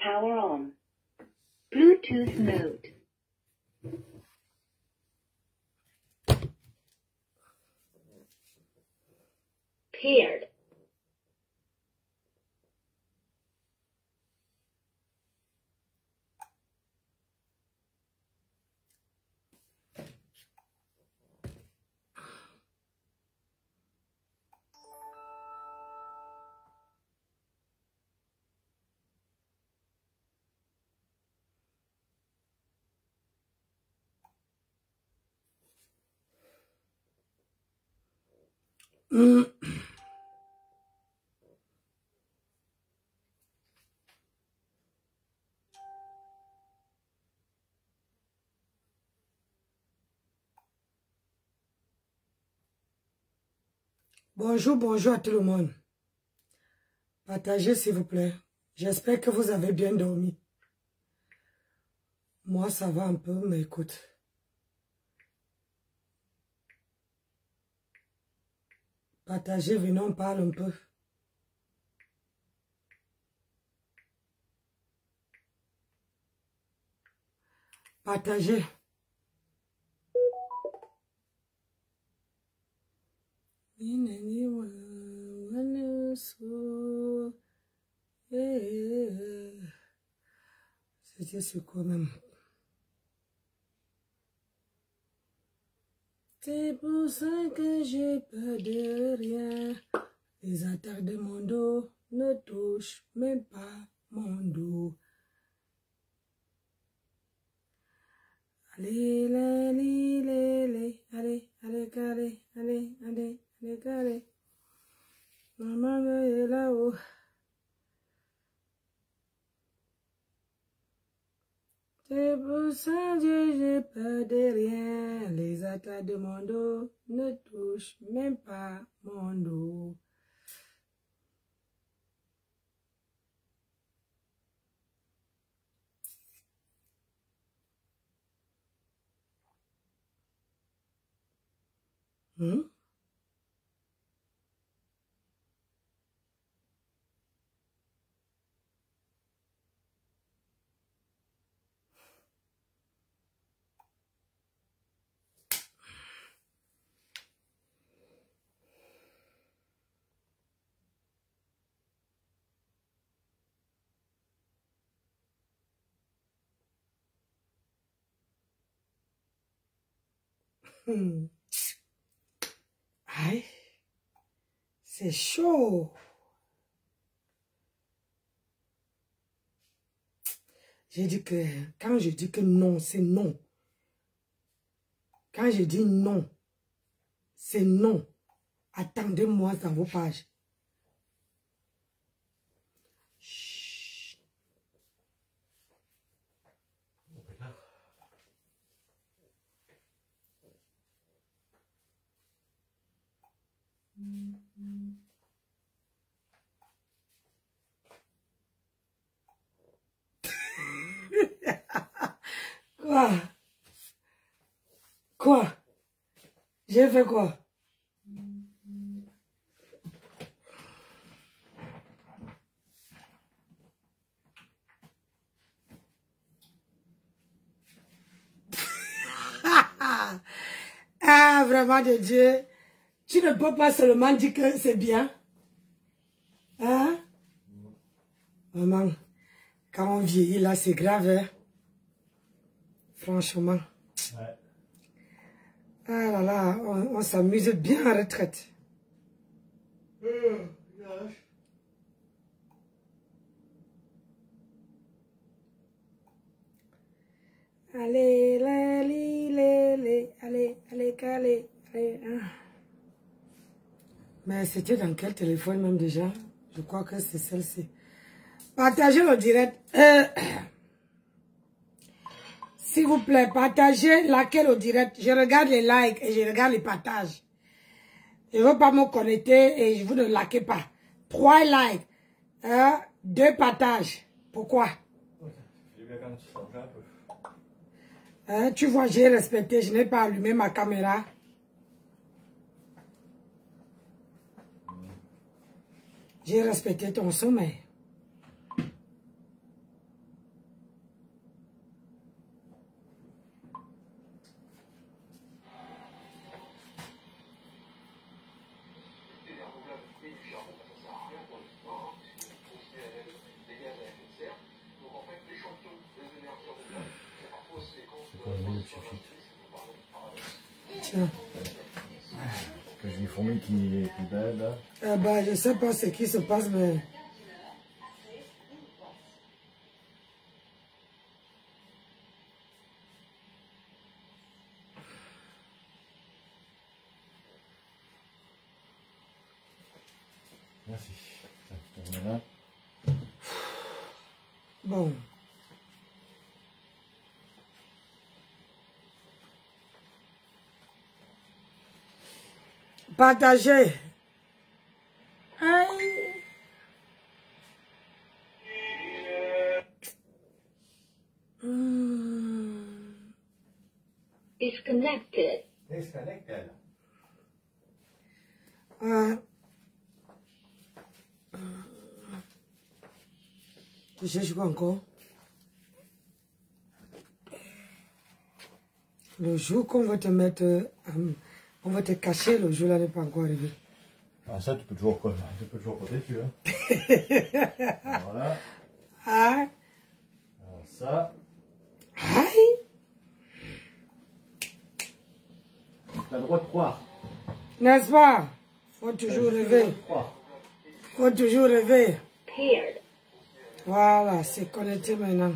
Power on. Bluetooth mode. Paired. Bonjour, bonjour à tout le monde. Partagez s'il vous plaît. J'espère que vous avez bien dormi. Moi, ça va un peu, mais écoute. Partagez, venons, on parle un peu. Partagez. C'était sur quoi même? C'est pour ça que j'ai peur de rien. Les attaques de mon dos ne touchent même pas mon dos. Allez, allez, allez, allez, allez, allez, allez, allez, allez, allez. Maman est là-haut. C'est pour ça que j'ai peur de rien. Les attaques de mon dos ne touchent même pas mon dos. Aïe, c'est chaud. J'ai dit que, quand je dis que non, c'est non. Quand je dis non, c'est non. Attendez-moi dans vos pages. Chut. Quoi? Quoi? J'ai fait quoi? Ah, vraiment de Dieu. Tu ne peux pas seulement dire que c'est bien. Hein? Maman, quand on vieillit là, c'est grave, hein? Franchement. Ouais. Ah là là, on s'amuse bien en retraite. Allez, allez. Mais c'était dans quel téléphone même déjà? Je crois que c'est celle-ci. Partagez le direct. S'il vous plaît, partagez laquelle au direct. Je regarde les likes et je regarde les partages. Je ne veux pas me connecter et je vous ne likez pas. 3 likes, 2 partages. Pourquoi? Tu vois, j'ai respecté, je n'ai pas allumé ma caméra. J'ai respecté ton sommeil. Tiens. Que j'ai une fourmi qui est belle là. Bah, je ne sais pas ce qui se passe, mais... Merci. Voilà. Bon. Partagez. Aïe. Disconnected. Disconnected. Je joue encore. Le jour qu'on va te mettre, on va te cacher, le jour là n'est pas encore arrivé. Ah, ça, tu peux toujours compter dessus. Hein. Voilà. Ah. Alors ça. Aïe. Tu as le droit de croire. N'est-ce pas? Faut toujours rêver. Faut toujours rêver. Paired. Voilà, c'est connecté maintenant.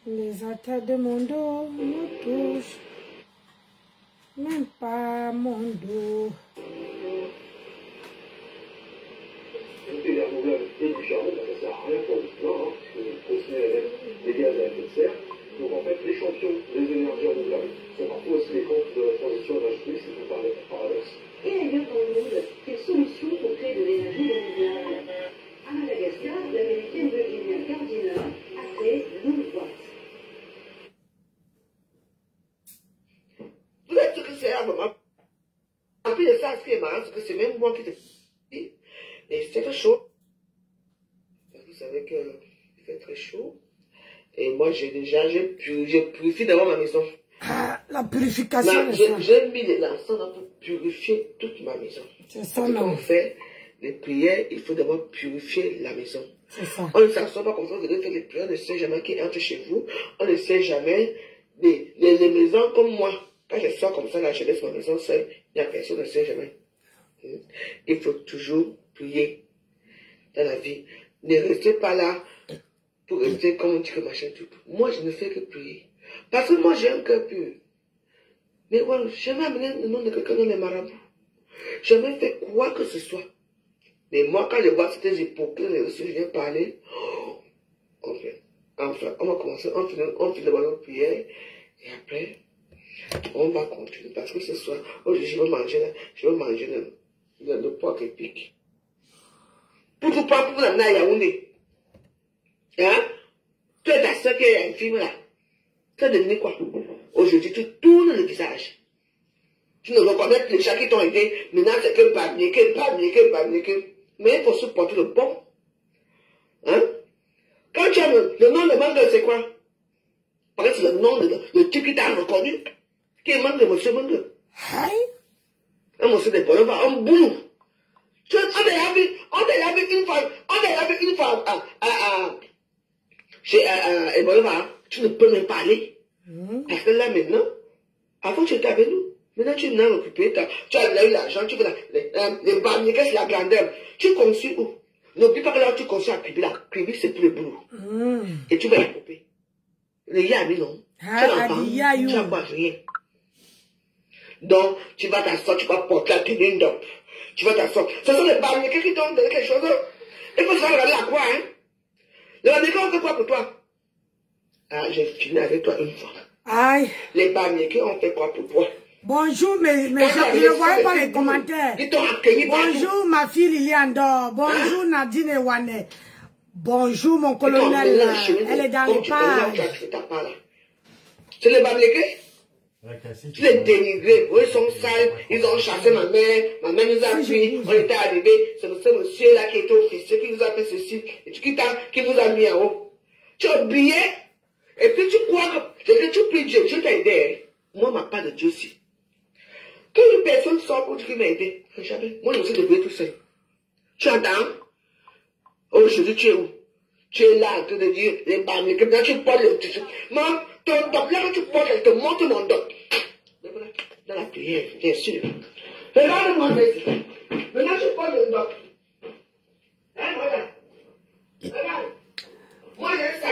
Les attaques de mon dos me touchent, même pas mon dos. Les gaz renouvelables et différents, ça ne sert à rien pour l'histoire, puisque les gaz à effet de serre. Donc en fait, les champions des énergies renouvelables sont parfois aussi les comptes de la transition énergétique, c'est tout par paradoxe. Et ailleurs dans le monde, quelles solutions pour créer de l'énergie renouvelable? À Madagascar, l'américaine Virginia Gardiner a créé Loonwatt. Vous savez ce que c'est, à maman? En plus de ça, ce qui est marrant, c'est que c'est même moi qui te dis. Et c'est très chaud. Vous savez qu'il fait très chaud. Et moi, je purifie d'abord ma maison. Ah, la purification. J'ai mis de l'encens pour purifier toute ma maison. C'est ça, Quand non? on fait les prières, il faut d'abord purifier la maison. C'est ça. On ne s'assoit pas comme ça, vous devez faire les prières, on ne sait jamais qui entre chez vous. On ne sait jamais les maisons comme moi. Quand je sors comme ça, là, je laisse ma maison seule, il n'y a personne, ne sait jamais. Il faut toujours prier dans la vie. Ne restez pas là pour rester comme on dit que machin tout. Moi, je ne fais que prier. Parce que moi, j'ai un cœur pur. Mais voilà, je vais amener le nom de quelqu'un dans les marabouts. Je n'ai fait quoi que ce soit. Mais moi, quand je vois ces hypocrites, je viens parler, enfin, on va commencer, on finit d'abord notre prière, et après, on va continuer. Parce que ce soir, aujourd'hui, je vais manger le porc épic. Pour vous amener à Yaoundé. Hein? Tu es ta soeur qui est infime là. Ça devenu quoi? Aujourd'hui, tu tournes le visage. Tu ne reconnais plus les gens qui t'ont aidé. Maintenant, c'est que Bamniké. Mais il faut supporter le bon. Hein? Quand tu as le nom de Mangue, c'est quoi? Parce que c'est le nom de type qui t'a reconnu. Qui est Mangue, monsieur Mangue? Un monsieur de Bolova, un boulot. On t'a vu une fois chez Bolova, tu ne peux même pas aller. Parce que là, maintenant, avant tu étais avec nous. Maintenant, tu n'as occupé, tu as eu l'argent, tu veux les Bamniké, c'est la grandeur. Tu conçus où? N'oublie pas que là, tu conçus à Kribi. La Kribi, c'est pour le boulot. Et tu vas la couper. Le Yami, non. Tu n'as pas rien. Donc, tu vas t'asseoir, tu vas porter la tenue d'homme. Tu vas t'asseoir. Ce sont les Bamniké qui t'ont donné quelque chose. Il faut se faire regarder à quoi, hein? Les Bamniké ont fait quoi pour toi? Ah, j'ai fini avec toi une fois. Aïe. Les Bamniké ont fait quoi pour toi? Bonjour, mais je ne vois pas les commentaires. Bonjour, ma fille Liliane Dor. Bonjour, Nadine Ewane. Bonjour, mon colonel. Elle est dans les pages. C'est les Bamniké? Tu les dénigrés. Ils sont sales. Ils ont chassé ma mère. Ma mère nous a pris. On était arrivés. C'est ce monsieur-là qui était officier qui nous a fait ceci. Et qui vous a mis en haut. Tu as oublié. Et puis tu crois que tu pries Dieu. Dieu t'a aidé. Moi, ma part de Dieu aussi. Quand une personne sort pour dire qu'il m'a aidé, jamais. Moi, je me suis débrouillé tout seul. Tu entends? Aujourd'hui, tu es où? Tu es là en train de dire les Bamniké. Maintenant, tu portes le t-shirt. Maman, ton doc, là, quand tu portes, elle te montre mon doc. Dans la prière, bien sûr. Regarde-moi, ici. Maintenant, tu portes le doc. Hein, regarde. Regarde. Moi, j'ai ça.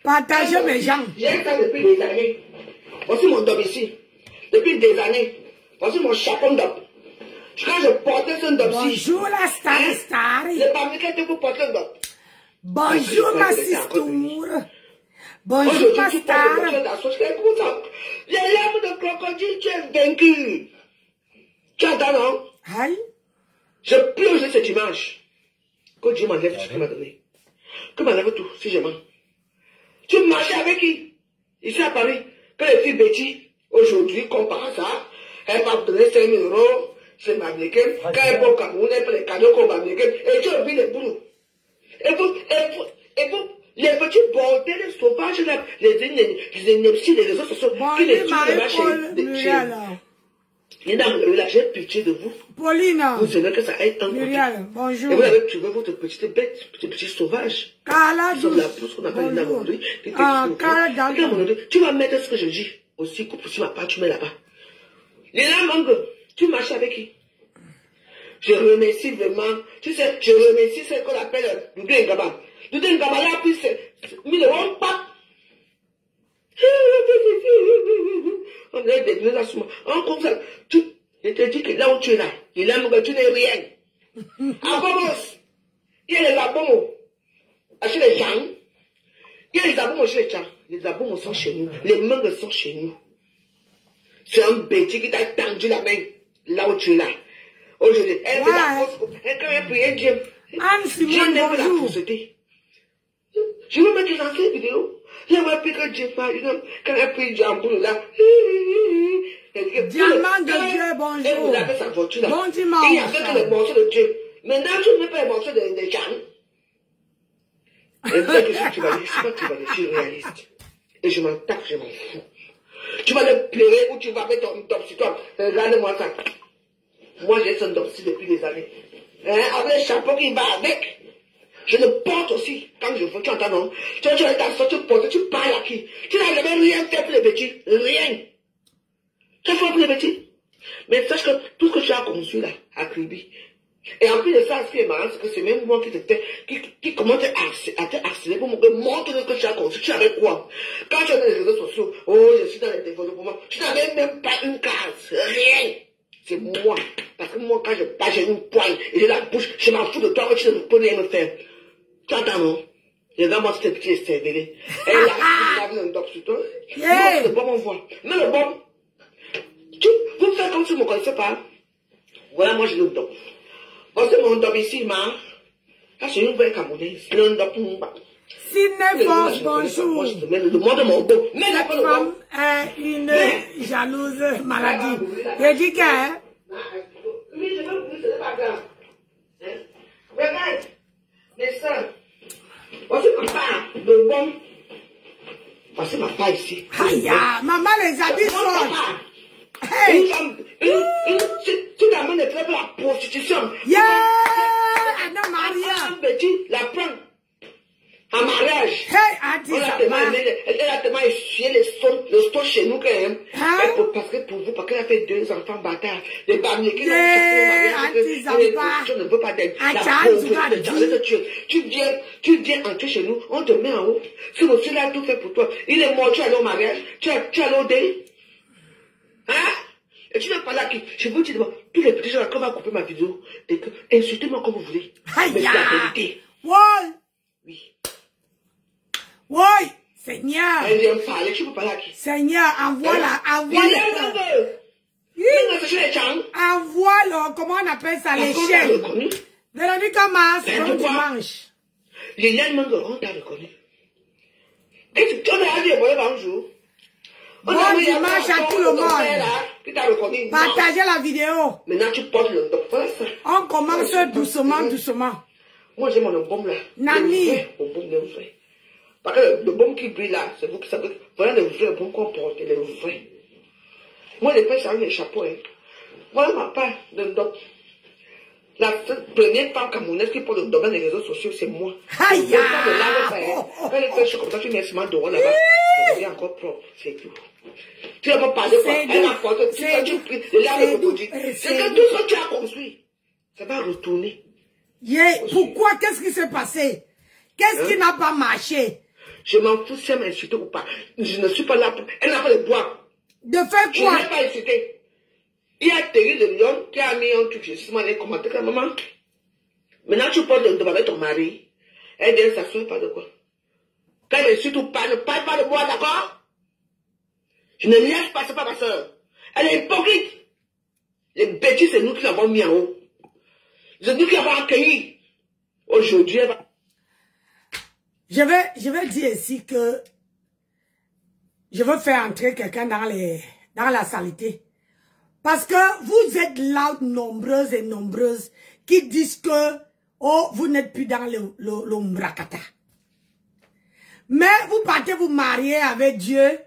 Partagez mes gens. J'ai ça depuis des années. Voici mon doc ici. Depuis des années. Voici mon chapeau d'op. Quand je portais ce dop-ci. Bonjour la star. Les Bamniké étaient pour porter le dop. Bonjour ma sistour. Bonjour ma star. Les larmes de crocodile, tu es vaincu. Tu entends, non? Aïe. Je plonge ce dimanche. Que Dieu m'enlève tout ce qu'il m'a donné. Que m'enlève tout, si je mens. Tu marchais avec qui? Ici à Paris. Que les filles Betty, aujourd'hui, comme par hasard, elle va vous donner 5 000 €. C'est Bamniké. Quand elle va au Cameroun, elle fait les cadeaux comme Bamniké. Et tu oublies les boulots. Et vous, les petits bordels, les sauvages, les énergies, les réseaux sociaux, qui les tuent là chez les dames, là, j'ai pitié de vous. Pauline. Vous savez que ça aide un Muriel, bonjour. Et vous avez tué votre petite bête, petit sauvage. Carla, sur la pousse qu'on appelle une amanderie. Tu vas mettre ce que je dis aussi, coupe sur ma part, tu mets là-bas. Les lamangues, tu marches avec qui? Je remercie vraiment, tu sais, je remercie ce qu'on appelle Doudou Ngaba. Doudou Ngaba, là, puis c'est mis le one pack. On est des deux assommants. Comme ça, je te dis que là où tu es là, les lamangues, tu n'es rien. À Bobos, il y a les aboumos chez les gens. Il y a les aboumos chez les gens. Les aboumos sont chez nous. Les mangues sont chez nous. C'est un bêtis qui t'a tendu la main là où tu es là. Aujourd'hui, elle fait la fausse. Elle quand elle prie Dieu. Dieu n'aime pas la fausseté. Je vais mettre dans cette vidéo. J'aimerais plus que Dieu parle. Quand elle prie Dieu en boule là. Diamant de Dieu, bonjour. Et vous avez sa voiture là. Bon dimanche. Il y avait que les morceaux de Dieu. Maintenant, tu ne mets pas les morceaux des gens. Et vous que tu vas dire, je suis réaliste. Et je m'en tape, je m'en fous. Tu vas le pleurer ou tu vas mettre ton top sur toi. Regarde-moi ça. Moi, j'ai son dopsy depuis des années. Avec le chapeau qui va avec. Je le porte aussi. Quand je veux, tu entends, non? Tu es t'asseoir, tu portes, tu parles à qui? Tu n'as jamais rien fait pour les petits. Rien. Tu as fait pour les petits. Mais sache que tout ce que tu as conçu là, à Kribi. Et en plus de ça, ce qui est marrant, c'est que c'est même moi qui commence à te harceler pour me montrer ce que tu as conçu. Tu avais quoi? Quand tu es dans les réseaux sociaux, oh, je suis dans les développements, tu n'avais même pas une case. Rien. C'est moi. Parce que moi, quand je passe, j'ai une poigne et j'ai la bouche, je m'en fous de toi que tu ne peux rien me faire. Tu entends, non? Regarde-moi ce petit cervelé. Elle a un doc sur toi. Moi, c'est le bon, on voit. Mais le bon, vous faites comme si vous ne me connaissez pas. Voilà, moi, j'ai le doc. Parce que mon doc ici, là, c'est une vraie Camerounaise. Le doc, Sidney Force, bonjour. Le monde de mon dos. Mais la Femme est une jalouse maladie. Je dis que... Oui, je veux plus, c'est pas grave. Regarde, mes soeurs. Voici ma part de bon. Voici ma part ici. Aïe, maman, les habits sont... Hey! Tu l'amènes de faire la prostitution. Yeah! Anna Maria! La prendre. En mariage. Hey, Auntie Elle a tellement essuyé le son chez nous quand même. Parce que pour vous, parce qu'elle a fait 2 enfants bâtards. Les barniers qui l'ont cherché au mariage. Je ne veux pas d'être la tu viens entrer chez nous, on te met en haut. Ce monsieur-là a tout fait pour toi. Il est mort, tu es allé au mariage, tu es allé au dé. Hein? Et tu n'as pas là qui. Je vous dis d'abord, tous les petits gens, quand on va couper ma vidéo, insultez-moi comme vous voulez. Mais c'est la vérité. Ouais! Oui. Oui, Seigneur. Elle vient me parler, tu peux parler à qui? Seigneur, envoie le, comment on appelle ça, les chaînes. Véronique Mars, bon dimanche. Liliane Mango, on t'a reconnu. Et tu as dit bonjour. Bon dimanche à tout le monde. Partagez la vidéo. Maintenant, tu portes le docteur. On commence doucement. Moi, j'ai mon baume là. Nani. Mon baume de vrai. Parce que le baume qui brille là, c'est vous qui savez. Voilà le vrai baume qu'on porte, le vrai. Moi, les pêches avec les chapeaux. Voilà ma part de doc. La première femme camerounaise qui porte le domaine des réseaux sociaux, c'est moi. Aïe! Quand les pêches comme ça, tu mets seulement dehors là-bas. Ça devient encore propre, c'est tout. Tu n'as pas parlé quoi? Elle a porté, tu pries, les larmes de produit. C'est que tout ce que tu as construit, ça va retourner. Pourquoi? Qu'est-ce qui s'est passé? Qu'est-ce qui n'a pas marché? Je m'en fous si elle m'a insulté ou pas. Je ne suis pas là pour... Elle n'a pas le bois. De faire quoi? Je ne l'ai pas insulté. Il y a Thierry de Lyon qui a mis un truc, je suis allé commenter comme maman. Maintenant, tu parles de demander ton mari. Elle dit, ça ne souffre pas de quoi. Quand elle insulte ou pas, ne parle pas de moi, d'accord? Je ne laisse pas, c'est pas ma soeur. Elle est hypocrite. Les bêtises, c'est nous qui l'avons mis en haut. C'est nous qui l'avons accueilli. Aujourd'hui, elle va... Je vais dire ici que je veux faire entrer quelqu'un dans la saleté. Parce que vous êtes là nombreuses et nombreuses qui disent que oh, vous n'êtes plus dans le Mbrakata. Mais vous partez vous marier avec Dieu.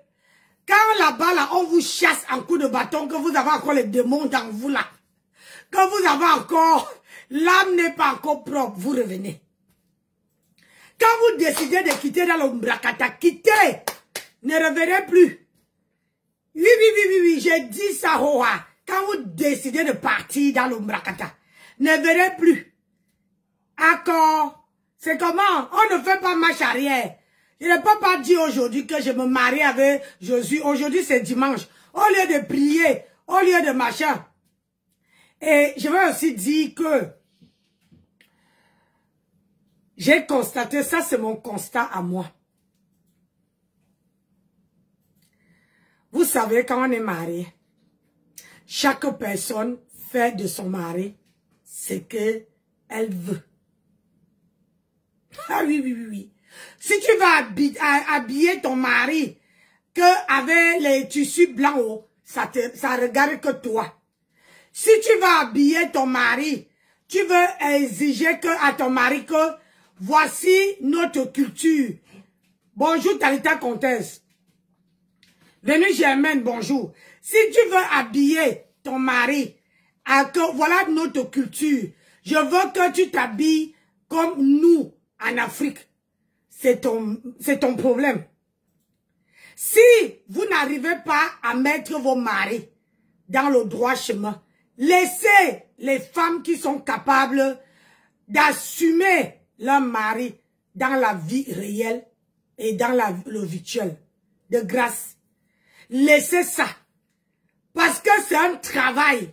Quand là-bas, là, on vous chasse en coup de bâton, que vous avez encore les démons dans vous là. Que vous avez encore, l'âme n'est pas encore propre, vous revenez. Quand vous décidez de quitter dans le Mbrakata, quittez, ne revenez plus. Oui, j'ai dit ça, Hoa. Quand vous décidez de partir dans le Mbrakata, ne venez plus. D'accord. C'est comment? On ne fait pas marche arrière. Je ne peux pas dire aujourd'hui que je me marie avec Jésus. Aujourd'hui, c'est dimanche. Au lieu de prier, au lieu de machin. Et je vais aussi dire que j'ai constaté, ça c'est mon constat à moi. Vous savez, quand on est marié, chaque personne fait de son mari ce qu'elle veut. Ah oui. Si tu vas habiller ton mari avec les tissus blancs, ça regarde que toi. Si tu vas habiller ton mari, tu veux exiger à ton mari que voici notre culture. Bonjour Talita Comtesse. Venue Germaine, bonjour. Si tu veux habiller ton mari, voilà notre culture. Je veux que tu t'habilles comme nous en Afrique. C'est ton problème. Si vous n'arrivez pas à mettre vos maris dans le droit chemin, laissez les femmes qui sont capables d'assumer leur mari dans la vie réelle et dans le virtuel. De grâce. Laissez ça. Parce que c'est un travail.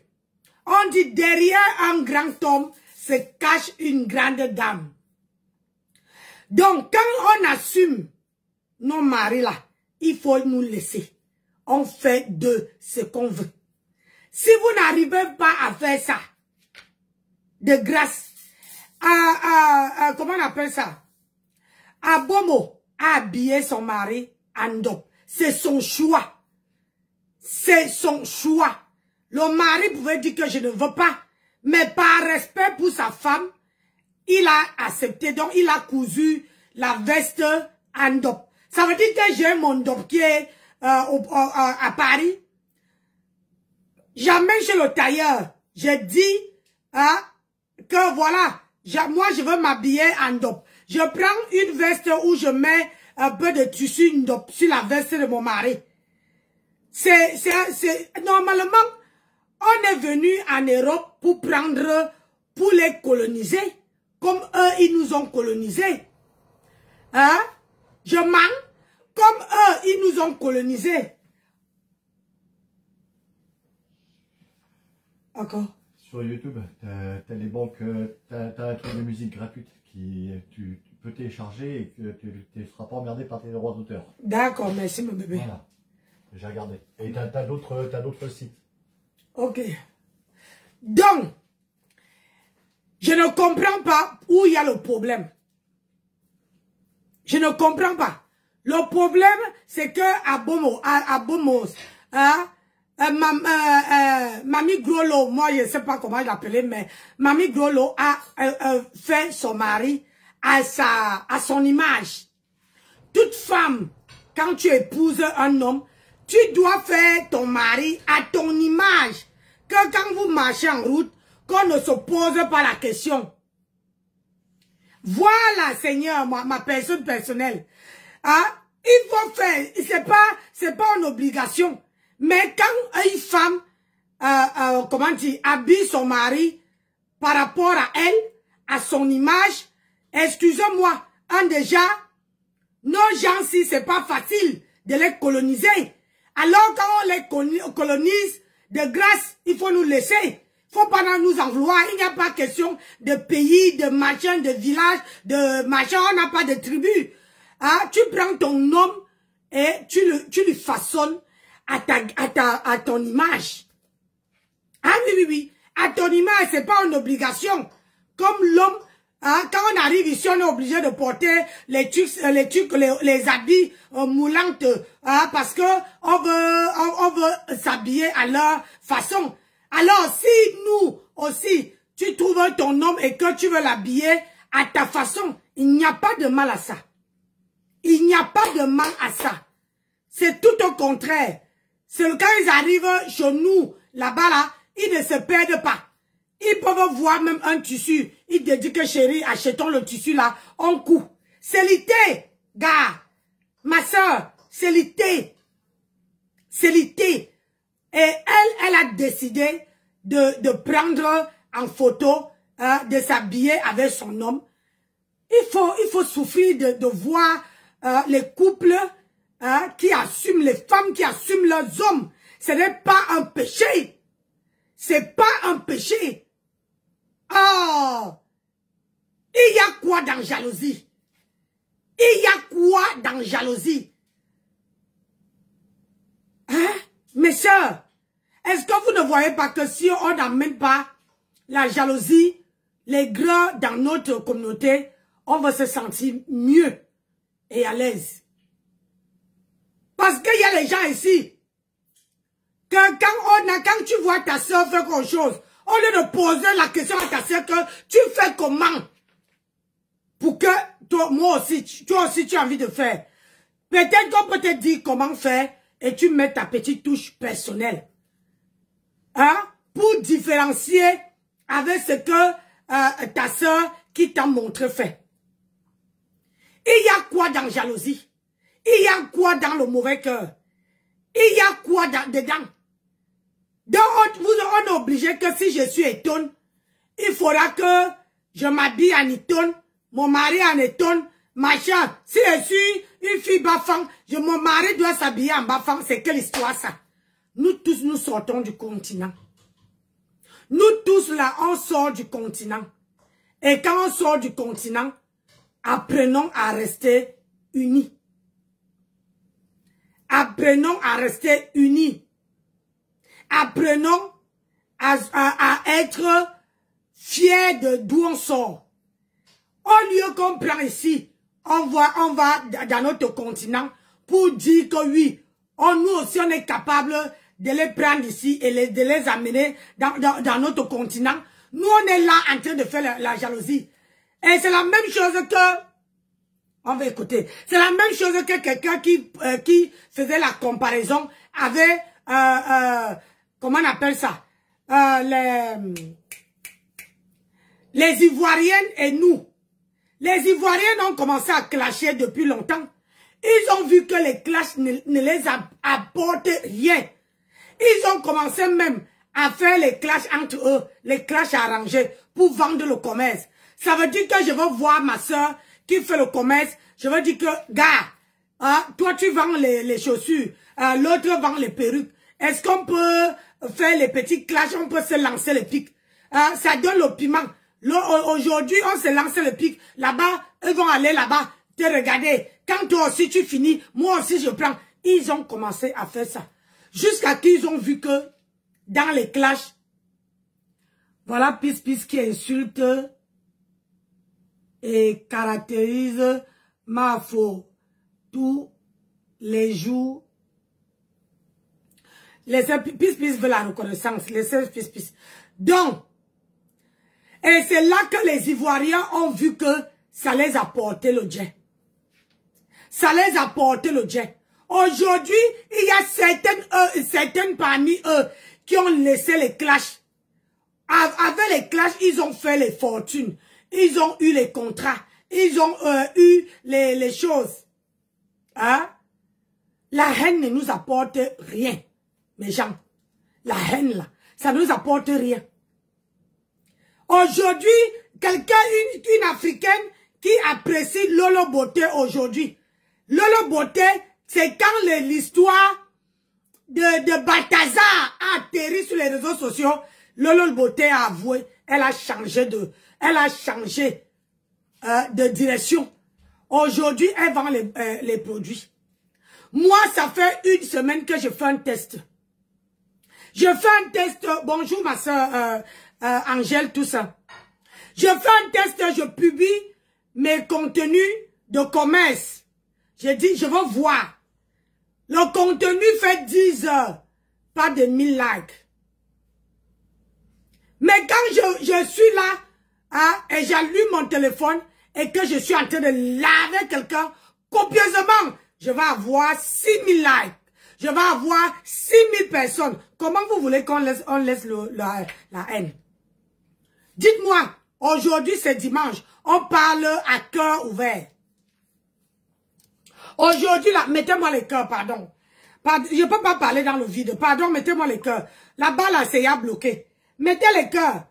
On dit derrière un grand homme se cache une grande dame. Donc, quand on assume nos maris là, il faut nous laisser. On fait de ce qu'on veut. Si vous n'arrivez pas à faire ça, de grâce, comment on appelle ça? Abomo a habillé son mari en dop. C'est son choix. C'est son choix. Le mari pouvait dire que je ne veux pas. Mais par respect pour sa femme, il a accepté. Donc, il a cousu la veste en dop. Ça veut dire que j'ai mon dop qui est à Paris. Jamais chez le tailleur. J'ai dit que voilà, moi je veux m'habiller en dop. Je prends une veste où je mets un peu de tissu dop sur la veste de mon mari. Normalement, on est venu en Europe pour les coloniser, comme eux, ils nous ont colonisés. Hein? Je mens, comme eux, ils nous ont colonisés. Encore. Sur YouTube, t'as les banques, t'as un truc de musique gratuite qui tu peux télécharger et que tu ne seras pas emmerdé par tes droits d'auteur. D'accord, merci mon bébé. Voilà, j'ai regardé. Et t'as d'autres sites. Ok. Donc, je ne comprends pas où il y a le problème. Je ne comprends pas. Le problème, c'est que à Bomos, Mamie Grolo, moi je ne sais pas comment l'appeler, mais Mamie Grolo a fait son mari à son image. Toute femme, quand tu épouses un homme, tu dois faire ton mari à ton image. Que quand vous marchez en route, qu'on ne se pose pas la question. Voilà, Seigneur, ma personne personnelle. Hein? Il faut faire, c'est pas une obligation. Mais quand une femme, comment dire, habille son mari par rapport à elle, à son image, excusez-moi, déjà, nos gens, si c'est pas facile de les coloniser. Alors quand on les colonise, de grâce, il faut nous laisser. Il faut pas nous en vouloir. Il n'y a pas question de pays, de machin, de village, de machin. On n'a pas de tribu. Hein? Tu prends ton homme et tu lui façonnes à ton image. Ah oui. À ton image, c'est pas une obligation. Comme l'homme, hein, quand on arrive ici, on est obligé de porter les habits moulantes, hein, parce que on veut s'habiller à leur façon. Alors, si nous aussi, tu trouves ton homme et que tu veux l'habiller à ta façon, il n'y a pas de mal à ça. Il n'y a pas de mal à ça. C'est tout au contraire. C'est quand ils arrivent chez nous, là-bas, là, ils ne se perdent pas. Ils peuvent voir même un tissu. Ils te disent que chérie, achetons le tissu là, on coud. C'est l'été, gars. Ma soeur, c'est l'été. C'est l'été. Et elle a décidé de prendre en photo, de s'habiller avec son homme. Il faut souffrir de voir les couples qui assument, les femmes qui assument leurs hommes. Ce n'est pas un péché. C'est pas un péché. Oh! Il y a quoi dans jalousie? Il y a quoi dans jalousie? Hein? Mes soeurs, est-ce que vous ne voyez pas que si on n'amène pas la jalousie, les gras dans notre communauté, on va se sentir mieux et à l'aise? Parce qu'il y a les gens ici, que quand tu vois ta soeur faire quelque chose, au lieu de poser la question à ta soeur que tu fais comment pour que toi aussi tu as envie de faire. Peut-être qu'on peut te dire comment faire et tu mets ta petite touche personnelle. Hein? Pour différencier avec ce que ta soeur qui t'a montré fait. Il y a quoi dans la jalousie? Il y a quoi dans le mauvais cœur? Il y a quoi dedans? Donc, on est obligé que si je suis étonne, il faudra que je m'habille en étonne, mon mari en étonne, machin. Si je suis une fille bafang, mon mari doit s'habiller en bafang. C'est quelle histoire ça? Nous tous, nous sortons du continent. Nous tous là, on sort du continent. Et quand on sort du continent, apprenons à rester unis. Apprenons à rester unis. Apprenons à être fiers de d'où on sort. Au lieu qu'on prend ici, on va dans notre continent pour dire que oui, nous aussi on est capable de les prendre ici et de les amener dans notre continent. Nous on est là en train de faire la jalousie. Et c'est la même chose que, on va écouter, c'est la même chose que quelqu'un qui faisait la comparaison avec, comment on appelle ça, les Ivoiriennes et nous. Les Ivoiriennes ont commencé à clasher depuis longtemps. Ils ont vu que les clashs ne les apportent rien. Ils ont commencé même à faire les clashs entre eux, les clashs arrangés pour vendre le commerce. Ça veut dire que je veux voir ma soeur qui fait le commerce. Je veux dire que, gars, toi tu vends les chaussures, l'autre vend les perruques. Est-ce qu'on peut faire les petits clashs, on peut se lancer les pics? Ça donne le piment. Aujourd'hui, on se lance le pic. Là-bas, eux vont aller là-bas te regarder. Quand toi aussi tu finis, moi aussi je prends. Ils ont commencé à faire ça. Jusqu'à qu'ils ont vu que dans les clashs, voilà Pis qui insulte et caractérise ma faute tous les jours. Les Pis veut la reconnaissance. Les Pis. Donc, et c'est là que les Ivoiriens ont vu que ça les a porté le jet. Ça les a porté le jet. Aujourd'hui, il y a certaines parmi eux qui ont laissé les clashs. Avec les clashs, ils ont fait les fortunes. Ils ont eu les contrats. Ils ont eu les choses. Hein? La haine ne nous apporte rien, mes gens. La haine, là, ça ne nous apporte rien. Aujourd'hui, quelqu'un, une Africaine qui apprécie Lolo Beauté aujourd'hui. Lolo Beauté, c'est quand l'histoire de Balthazar a atterri sur les réseaux sociaux, Lolo Beauté a avoué, elle a changé de direction. Aujourd'hui, elle vend les produits. Moi, ça fait une semaine que je fais un test. Je fais un test, bonjour ma soeur, Angèle, tout ça. Je fais un test, je publie mes contenus de commerce. J'ai dit, je veux voir. Le contenu fait 10 heures, pas de 1000 likes. Mais quand je suis là, hein, et j'allume mon téléphone, et que je suis en train de laver quelqu'un, copieusement, je vais avoir 6000 likes. Je vais avoir 6000 personnes. Comment vous voulez qu'on laisse la haine? Dites-moi, aujourd'hui c'est dimanche, on parle à cœur ouvert. Aujourd'hui, là, mettez-moi les cœurs, pardon. Je ne peux pas parler dans le vide, pardon, mettez-moi les cœurs. Là-bas, là, c'est à bloqué. Mettez les cœurs.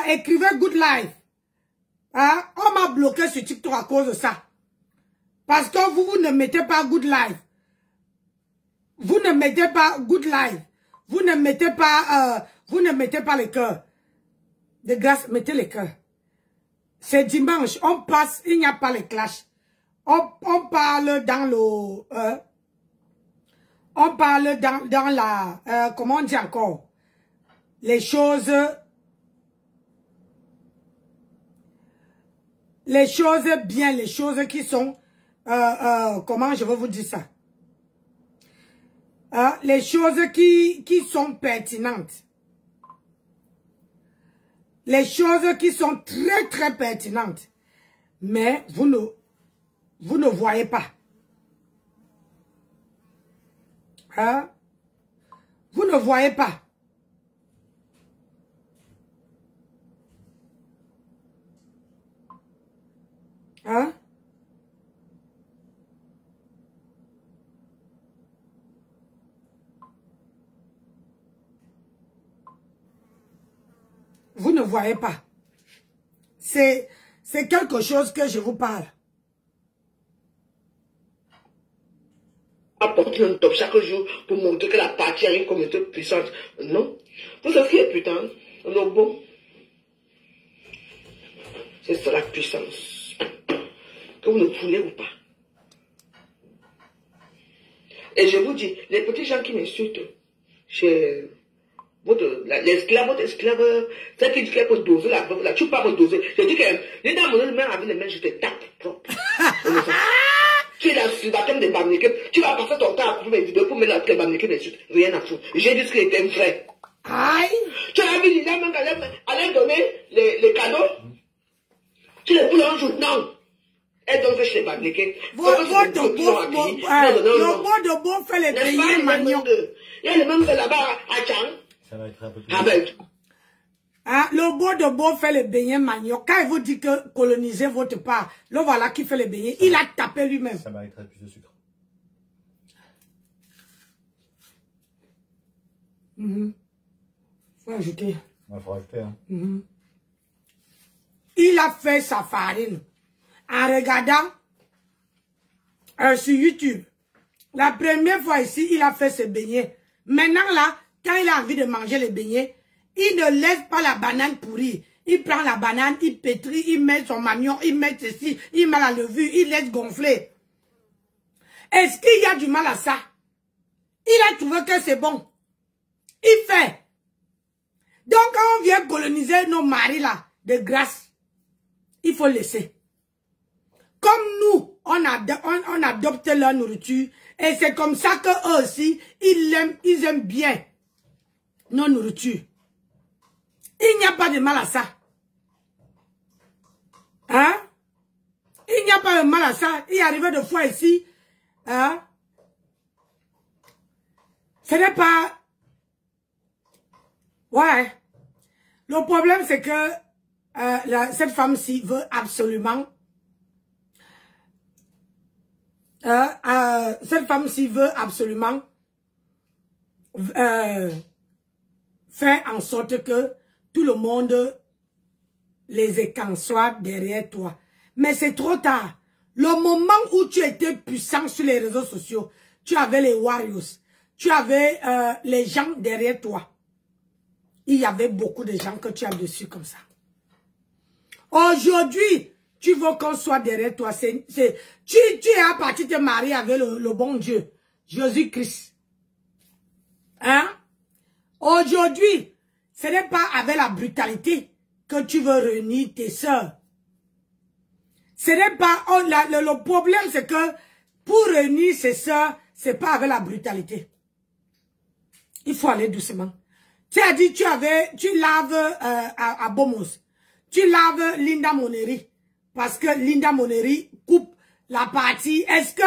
Écrivez good life. On m'a bloqué sur TikTok à cause de ça. Parce que vous ne mettez pas good life. Vous ne mettez pas good life. Vous ne mettez pas les cœurs. De grâce, mettez les cœurs. C'est dimanche, on passe, il n'y a pas les clashs. On parle dans le... on parle dans la... comment on dit encore? Les choses... Les choses bien, les choses qui sont... comment je vais vous dire ça? Les choses qui sont pertinentes. Les choses qui sont très, très pertinentes. Mais vous ne voyez pas. Hein? Vous ne voyez pas. Hein? Vous ne voyez pas. C'est quelque chose que je vous parle. Apporter un top chaque jour pour montrer que la partie a une communauté puissante. Non. Vous savez ce qui est putain? Le bon. C'est ça la puissance. Que vous ne voulez ou pas. Et je vous dis, les petits gens qui m'insultent, L'esclave, votre esclave, celle qui dit qu'elle peut doser la veuve, là, tu peux pas me doser. Je dis que, les dames, même avec les mains, je te tape propre. Tu es la subathème des Bamniqués, tu vas passer ton temps à faire mes vidéos pour mettre les Bamniqués dessus. Rien à foutre. J'ai dit ce qui était vrai. Aïe! Tu as vu Lina même allait donner les cadeaux? Tu les voulais un jour? Non. Elle donne chez les Bamniqués. Le bois de beau fait les beignets manioc. Il y a les mêmes là-bas à Tchang. Ça va être un peu plus. Ah ben. Ah, le beau de beau fait les beignets manioc. Quand il vous dit que colonisez votre part, le voilà qui fait les beignets. Il a tapé lui-même. Ça mériterait plus de sucre. Faut ajouter. Il faut rajouter, hein. Il a fait sa farine en regardant sur YouTube. La première fois ici, il a fait ses beignets. Maintenant là, quand il a envie de manger les beignets, il ne laisse pas la banane pourrie. Il prend la banane, il pétrit, il met son manioc, il met ceci, il met la levure, il laisse gonfler. Est-ce qu'il y a du mal à ça? Il a trouvé que c'est bon. Il fait. Donc quand on vient coloniser nos maris là, de grâce, il faut laisser. Comme nous, on adopte leur nourriture, et c'est comme ça qu'eux aussi, ils aiment bien nos nourritures. Il n'y a pas de mal à ça. Hein? Il n'y a pas de mal à ça. Il est arrivé de fois ici. Hein? Ce n'est pas... Ouais. Le problème, c'est que cette femme-ci veut absolument... cette femme-ci veut absolument faire en sorte que tout le monde les écançoie derrière toi. Mais c'est trop tard. Le moment où tu étais puissant sur les réseaux sociaux, tu avais les warriors, tu avais les gens derrière toi. Il y avait beaucoup de gens que tu as dessus comme ça. Aujourd'hui, tu veux qu'on soit derrière toi. Tu es à partir de te marier avec le bon Dieu, Jésus-Christ. Hein? Aujourd'hui, ce n'est pas avec la brutalité que tu veux réunir tes sœurs. Ce n'est pas... le problème, c'est que pour réunir ses sœurs, ce n'est pas avec la brutalité. Il faut aller doucement. Tu as dit, tu laves à Bomos. Tu laves Linda Moneri. Parce que Linda Moneri coupe la partie. Est-ce que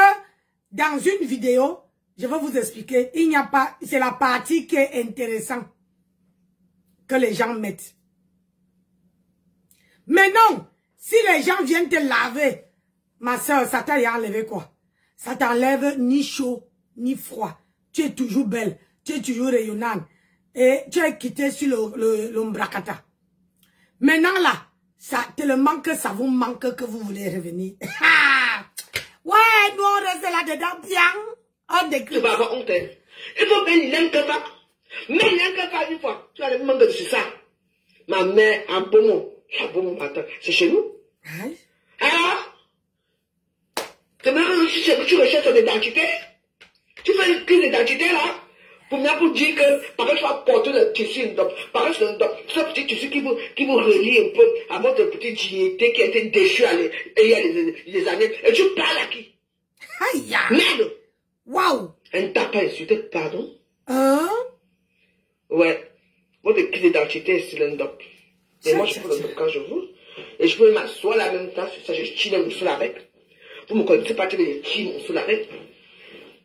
dans une vidéo, je vais vous expliquer, il n'y a pas... C'est la partie qui est intéressante que les gens mettent. Mais non, si les gens viennent te laver, ma soeur, ça t'a enlevé quoi? Ça t'enlève ni chaud, ni froid. Tu es toujours belle, tu es toujours rayonnante. Et tu es quitté sur l'ombracata. Maintenant là, ça, tellement que ça vous manque que vous voulez revenir. Ouais, nous on reste là-dedans bien. On décrit. Tu vas avoir honte. Il faut que il n'aime que ça. Mais il n'aime que ça une fois. Tu as le manque de ça. Ma mère, un bon mot. Un bon mot matin. C'est chez nous. Hein? Alors, tu recherches ton identité. Tu fais une crise d'identité là. Pour dire que, par exemple, tu vas porter le tissu, par exemple, ce petit tissu qui vous relie un peu à votre petite dignité qui a été déchue il y a des années. Et tu parles à qui? Aïe! Merde! Waouh! Elle ne t'a pas insulté, pardon? Hein? Ouais. Votre crise d'identité est sur l'endop. Et moi, je prends le quand je veux. Et je peux m'asseoir là en même temps sur ça, je tire mon souffle avec. Vous me connaissez pas, tu veux tirer mon souffle avec.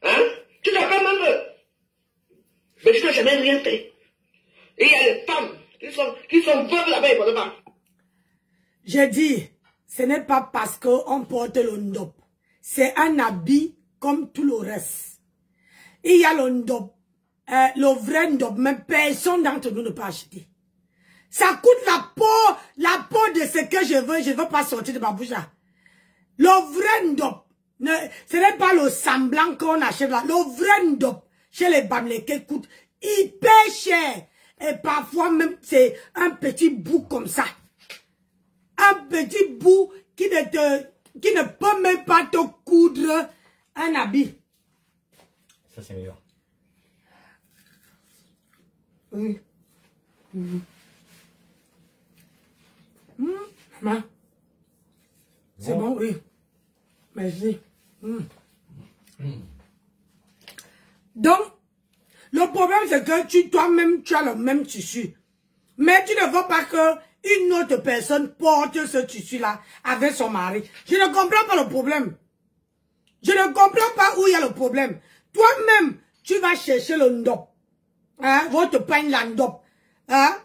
Hein? Tu t'appelles même. Mais tu n'as jamais rien fait. Et il y a les femmes qui sont veuves là-bas, ils ne pas. Je dis, ce n'est pas parce qu'on porte le ndop. C'est un habit comme tout le reste. Il y a le ndop, le vrai ndop, mais personne d'entre nous ne peut acheter. Ça coûte la peau de ce que je veux pas sortir de ma bouche là. Le vrai ndop, ce n'est pas le semblant qu'on achète là. Le vrai ndop, chez les Bamleke, coûte hyper cher. Et parfois même, c'est un petit bout comme ça. Un petit bout qui ne peut même pas te coudre un habit. Ça, c'est meilleur. Oui. Maman. C'est bon, oui. Merci. Donc, le problème, c'est que toi-même, tu as le même tissu. Mais tu ne veux pas qu'une autre personne porte ce tissu-là avec son mari. Je ne comprends pas le problème. Je ne comprends pas où il y a le problème. Toi-même, tu vas chercher le ndop. Hein? Votre pain la ndop. Hein?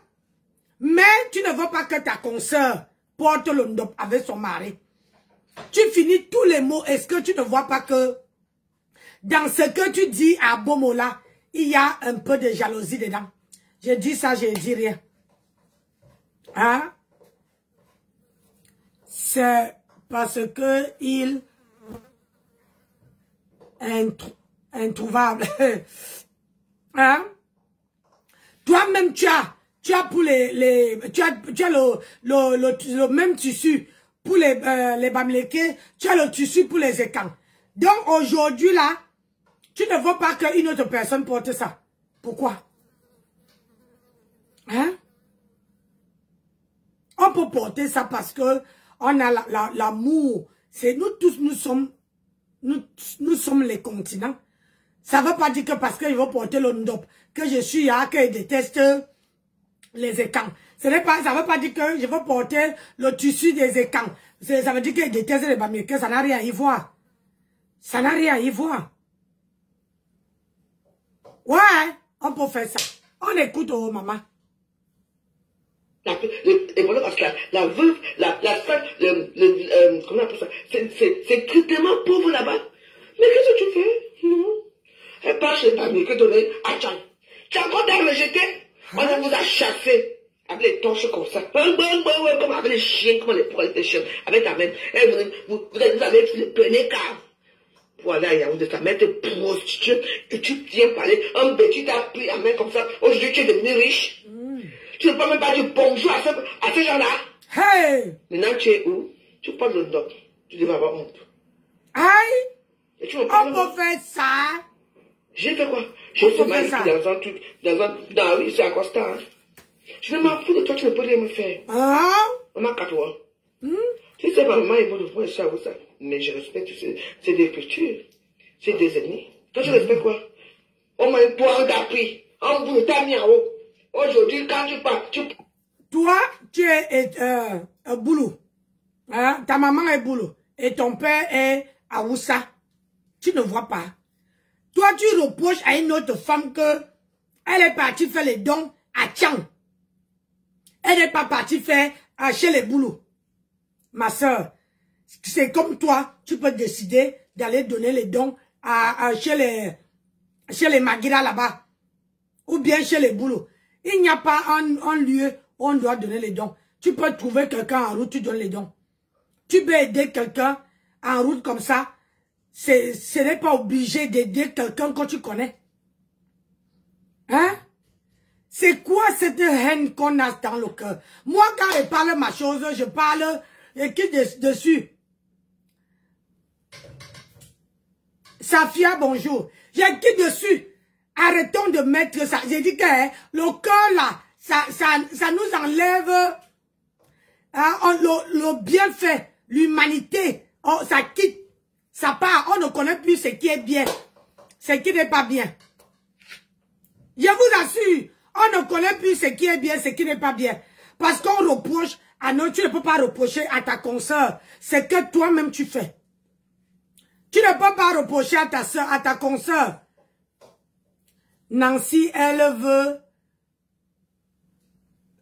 Mais tu ne veux pas que ta consoeur porte le ndop avec son mari. Tu finis tous les mots. Est-ce que tu ne vois pas que dans ce que tu dis à Bomola, il y a un peu de jalousie dedans? Je dis ça, je ne dis rien. Hein? C'est parce que il est introuvable. Hein? Toi-même, tu as pour tu as le même tissu pour les bamlékés, tu as le tissu pour les écans. Donc aujourd'hui là, tu ne veux pas qu'une autre personne porte ça. Pourquoi? Hein? On peut porter ça parce que on a l'amour. C'est nous tous, nous sommes les continents. Ça ne veut pas dire que parce que je veux porter le ndop, que je suis là, que je déteste les écans. Ça ne veut pas dire que je veux porter le tissu des écans. Ça veut dire que je déteste les bamlékés. Ça n'a rien à y voir. Ça n'a rien à y voir. Ouais, on peut faire ça. On écoute oh maman. Et voilà, parce que la veuve, la femme, comment on appelle ça? C'est cruellement pauvre là-bas. Mais qu'est-ce que tu fais? Non. Elle part chez ta mère, que donner à Tchang. Tu as encore d'aller le jeter? On vous a chassé. Avec les torches comme ça. Comme avec les chiens, comme les poils des chiens. Avec ta main. Vous avez fait le pneu car. Voilà, il y a de ta mère te prostituée. Et tu viens parler. Un bêtise t'a pris la main comme ça. Aujourd'hui, tu es devenu riche. Tu ne peux même pas dire bonjour à ces gens-là. Hey! Maintenant, tu es où? Tu parles de doc. Tu devrais avoir honte. Aïe! Et tu me parles on peut faire ça. J'ai fait quoi? J'ai fait ma vie dans la rue, c'est à Costa. Hein? Je ne m'en fous de toi, tu ne peux rien me faire. Ah? Maman, qu'à toi. Tu sais, ma maman est bonne pour ça ou ça. Mais je respecte, c'est des cultures. C'est des ennemis. Toi, tu respectes quoi? On m'a une poire d'appui. On vous t'a mis en haut. Aujourd'hui, quand tu pars, Toi, tu es un boulot. Hein? Ta maman est boulot. Et ton père est à Oussa. Tu ne vois pas. Toi, tu reproches à une autre femme que elle est partie faire les dons à Tchang. Elle n'est pas partie faire chez les boulots. Ma soeur, c'est comme toi, tu peux décider d'aller donner les dons chez les Magira là-bas. Ou bien chez les boulots. Il n'y a pas un lieu où on doit donner les dons. Tu peux trouver quelqu'un en route, tu donnes les dons. Tu peux aider quelqu'un en route comme ça. Ce n'est pas obligé d'aider quelqu'un que tu connais. Hein? C'est quoi cette haine qu'on a dans le cœur? Moi, quand je parle ma chose, je parle qui dessus? Safia, bonjour. J'ai qui dessus? Arrêtons de mettre ça. J'ai dit que le cœur là, ça nous enlève le bienfait, l'humanité. Oh, ça quitte, ça part. On ne connaît plus ce qui est bien, ce qui n'est pas bien. Je vous assure, on ne connaît plus ce qui est bien, ce qui n'est pas bien. Parce qu'on reproche à nous, tu ne peux pas reprocher à ta consoeur ce que toi-même tu fais. Tu ne peux pas reprocher à ta soeur, à ta consoeur. Nancy, elle veut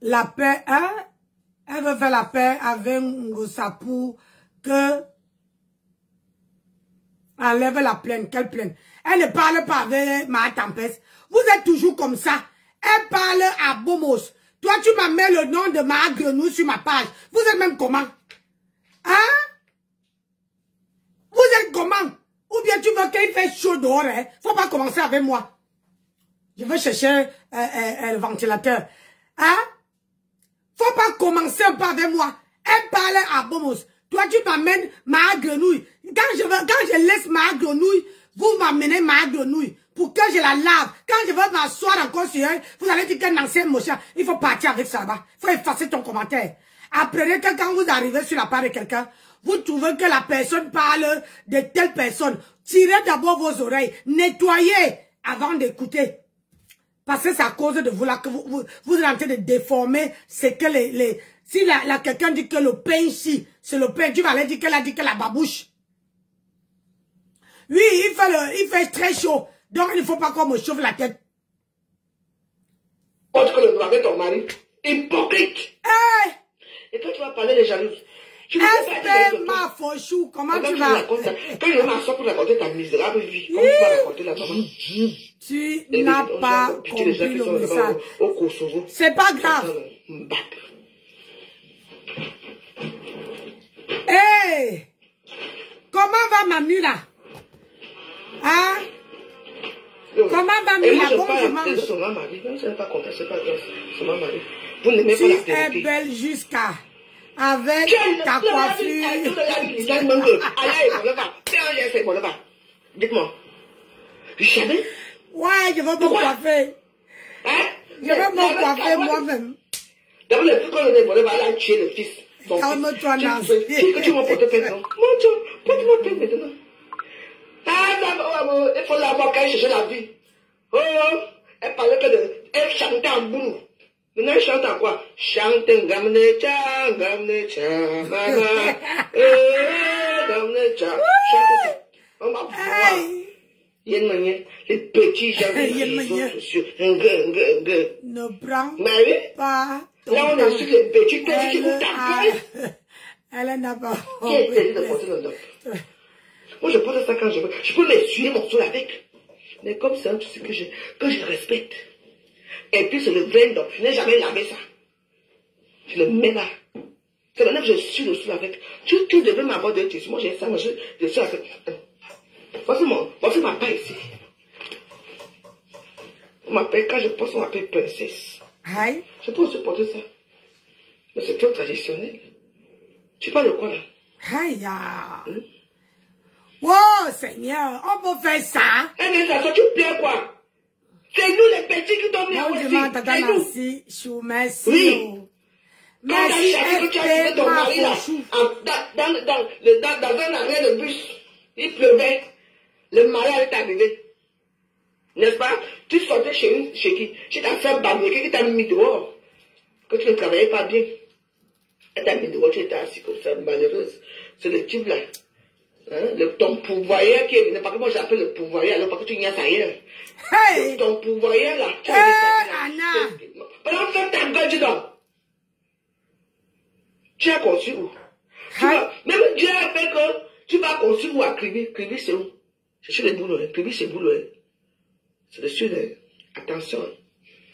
la paix, hein? Elle veut faire la paix avec Ngosa pour que enlève la plaine. Quelle plaine? Elle ne parle pas avec ma tempête. Vous êtes toujours comme ça. Elle parle à Bomos. Toi, tu m'as mis le nom de ma grenouille sur ma page. Vous êtes même comment? Hein? Vous êtes comment? Ou bien tu veux qu'il fasse chaud dehors, hein? Faut pas commencer avec moi. Je vais chercher le ventilateur. Hein? Faut pas commencer un peu avec moi. Elle parle à Bomos. Toi, tu m'amènes ma grenouille. Quand je laisse ma grenouille, vous m'amenez ma grenouille. pour que je la lave. Quand je veux m'asseoir encore sur elle, vous allez dire qu'un ancien motion, il faut partir avec ça là-bas. Il faut effacer ton commentaire. Apprenez que quand vous arrivez sur la part de quelqu'un, vous trouvez que la personne parle de telle personne. Tirez d'abord vos oreilles. Nettoyez avant d'écouter. Parce que c'est à cause de vous là que vous êtes en train de déformer ce que si quelqu'un dit que le pain ici, c'est le pain, tu vas aller dire qu'elle a dit que la babouche. Oui, il fait très chaud. Donc, il ne faut pas qu'on me chauffe la tête. Parce que le droit avec ton mari, hypocrite. Hey! Et quand tu vas parler des jalouses, tu ne sais pas ma fauchou, comment tu vas... vas? Quand je m'assois pour raconter ta misérable vie, comment tu vas raconter la maman? Tu n'as pas compris le message. Au Kosovo. C'est pas grave. Hey! Comment va Manu là? Hein? Comment va Manu là? Bon dimanche. C'est ma mari. Je ne sais pas compter, c'est pas grave. C'est ma mari. Vous n'aimez pas la télé. Tu es belle jusqu'à avec ta coiffure. Dites-moi. Jamais? Ouais, je veux me coiffer. Hein? Je veux me coiffer moi-même. D'abord, le plus qu'on le dévoile, va aller tuer le fils. Calme-toi, Nancy. Que tu m'as porté plainte, non? Mon Dieu, porte-moi plainte maintenant. Ah, il faut l'avoir quand elle cherchait la vie. Oh, elle parlait que de... Elle chantait en boulot. Maintenant, elle chante en quoi? Chante gamne cha, mama. Gamne cha. Chante. On va pouvoir. Les petits gens des réseaux sociaux. Ne prends pas. Là, on est sur les petits qui vous tapent. Elle n'a pas. Qui est interdit de porter le doc? Moi, je porte ça quand je veux. Je peux m'essuyer mon sol avec. Mais comme c'est un truc que je respecte. Et puis, c'est le vrai doc. Je n'ai jamais lavé ça. Je le mets là. C'est maintenant que je suis le sol avec. Tu devais m'avoir de tissu. Moi, j'ai ça. Moi, je suis avec. Voici ma paille ici. On m'appelle, quand je pense, on m'appelle princesse. Aïe. Je peux aussi porter ça. Mais c'est trop traditionnel. Tu parles de quoi là? Aïe. Oh Seigneur, on peut faire ça. Eh mais ça, tu plais quoi? C'est nous les petits qui t'ont mis à aussi. C'est nous. Merci, chou, merci. Oui. Merci, quand tu as acheté ton mari là, dans un arrêt de bus, il pleuvait. Le mariage est arrivé. N'est-ce pas? Tu sortais chez qui? Tu t'as fait barbecue, qui t'a mis dehors. Que tu ne travaillais pas bien. Elle t'a mis dehors, tu étais assis comme ça, malheureuse. C'est le type là. Hein? Ton pourvoyeur qui est... Parce que moi j'appelle le pourvoyeur, alors parce que tu n'y as ailleurs. Hey! Ton pourvoyeur là. Hey, Anna! Pendant que ta gueule, dis donc. Tu as conçu où? Même Dieu a fait que tu vas construire où à Kribi? Kribi c'est où? C'est sur les boulots. Kribi c'est boulot. C'est le sud. Attention.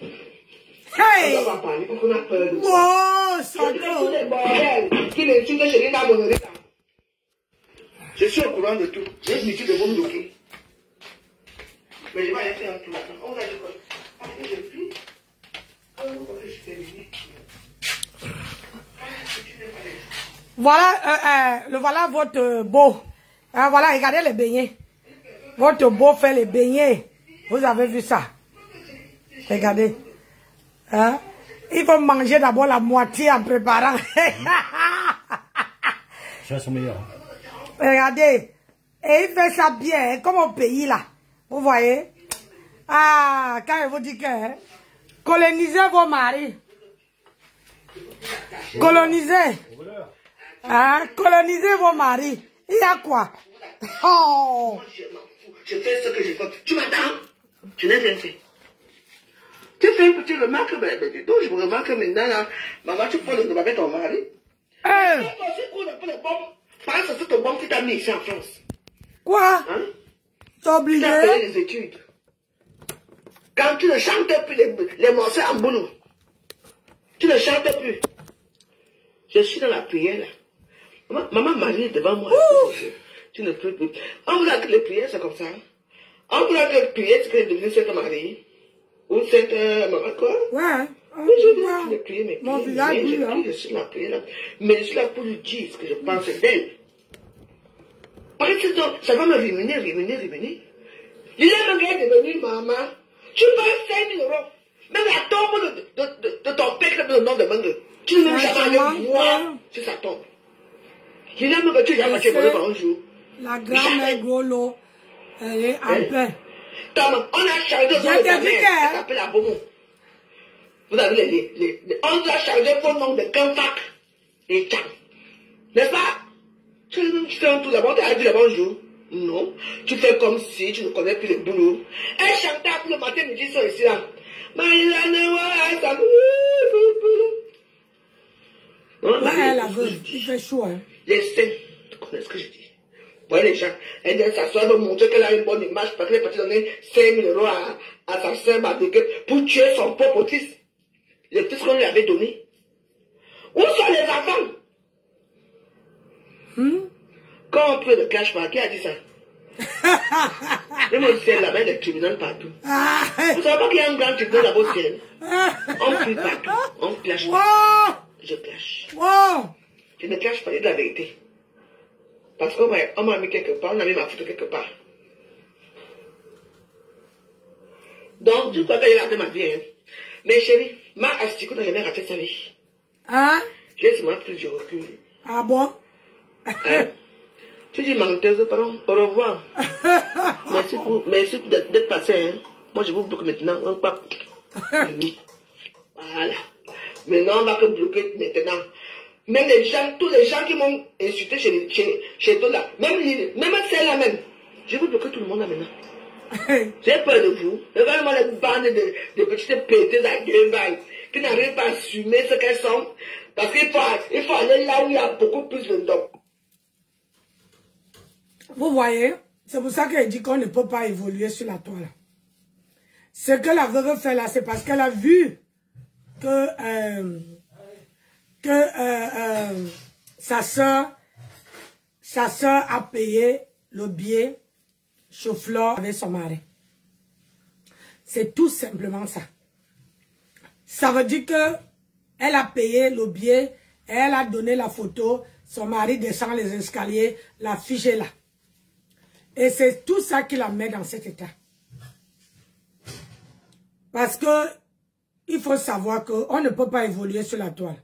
Hey! On va pas parler parce qu'on a peur de ça. Wow, tous les bordels qui l'insultent chez Linda Bonoré. Je suis au courant de tout. J'ai une étude de vous bloquer. Mais je vais aller faire un tour. On va dire quoi? Parce que je prie. Je suis terminé. Voilà votre beau. Voilà, regardez les beignets. Votre beau fait les beignets. Vous avez vu ça? Regardez. Hein? Il faut manger d'abord la moitié en préparant. Ça, c'est meilleur. Regardez. Et il fait ça bien, comme au pays là. Vous voyez? Ah, quand je vous dis que... colonisez vos maris. Colonisez. Hein? Colonisez vos maris. Il y a quoi? Oh! Je fais ce que je fais. Tu m'attends? Je n'ai rien fait. Tu fais une petite remarque, mais donc je me remarque maintenant, là, maman, tu prends le de avec ton mari. Parce que c'est ton bon qui t'a mis ici en France. Quoi? Hein? T'as obligé? Tu as fait les études. Quand tu ne chantes plus les morceaux en boulot, tu ne chantes plus. Je suis dans la prière, là. Maman Marie est devant moi. Tu ne peux plus. On vous a que les prières, c'est comme ça. On vous a que les prières, c'est que devenu cette Marie. Ou cette maman, quoi? Ouais. Oui, je vais prier, mais mon village, je suis la prière, mais je suis là pour lui dire ce que je pense d'elle. Parce que ça va me rémunérer. Il est même devenu maman. Tu payes 5 000 euros. Même la tombe de ton père, le nom de Mangue. Tu ne veux jamais aller voir sur sa tombe. Il a même que tu as fait pendant un jour. La grand-mère Golo, elle est en paix. On a chargé de sa mère, ça s'appelle la Bomo. Vous avez on a chargé pour le nom de Kanfak et Tchang. N'est-ce pas? Tu fais un tour d'abord, tu as dit le bonjour. Non, tu fais comme si tu ne connais plus le boulot. Elle chantait pour le matin, midi, soir ici là. Elle a vu, il fait chaud. Hein. Les saints, tu connais ce que je dis. Vous voyez les gens, elle vient s'asseoir pour montrer qu'elle a une bonne image parce qu'elle est partie donner 5 000 euros à sa sœur pour tuer son propre fils. Le fils qu'on lui avait donné. Où sont les enfants? Quand on prend le cash par qui a dit ça? Même au ciel, là-bas, il y a des tribunaux partout. Vous savez pas qu'il y a un grand tribunal là-bas au ciel? On prie partout, on clash. Je clash. Je ne clash pas, il y a de la vérité. Parce qu'on m'a mis quelque part, on a mis ma photo quelque part. Donc, tu crois que j'ai raté ma vie, hein? Mais chérie, ma asticot n'a jamais raté sa vie. Hein? J'ai seulement pris du recul. Ah bon? Hein? Tu dis menteuse, pardon, au revoir. Merci d'être passé, hein? Moi, je vous bloque maintenant, un pas. Voilà. Maintenant, on va que bloquer maintenant. Même les gens, tous les gens qui m'ont insulté chez toi là, même celle-là même, je vais bloquer tout le monde là maintenant. J'ai peur de vous. Regardez-moi les bandes de petites pétées à deux balles qui n'arrivent pas à assumer ce qu'elles sont. Parce qu'il faut aller là où il y a beaucoup plus de dons. Vous voyez, c'est pour ça qu'elle dit qu'on ne peut pas évoluer sur la toile. Ce que la veuve fait là, c'est parce qu'elle a vu que sa soeur a payé le billet chauffeur avec son mari. C'est tout simplement ça. Ça veut dire que elle a payé le billet, elle a donné la photo, son mari descend les escaliers, la fiche est là. Et c'est tout ça qui la met dans cet état. Parce que il faut savoir qu'on ne peut pas évoluer sur la toile.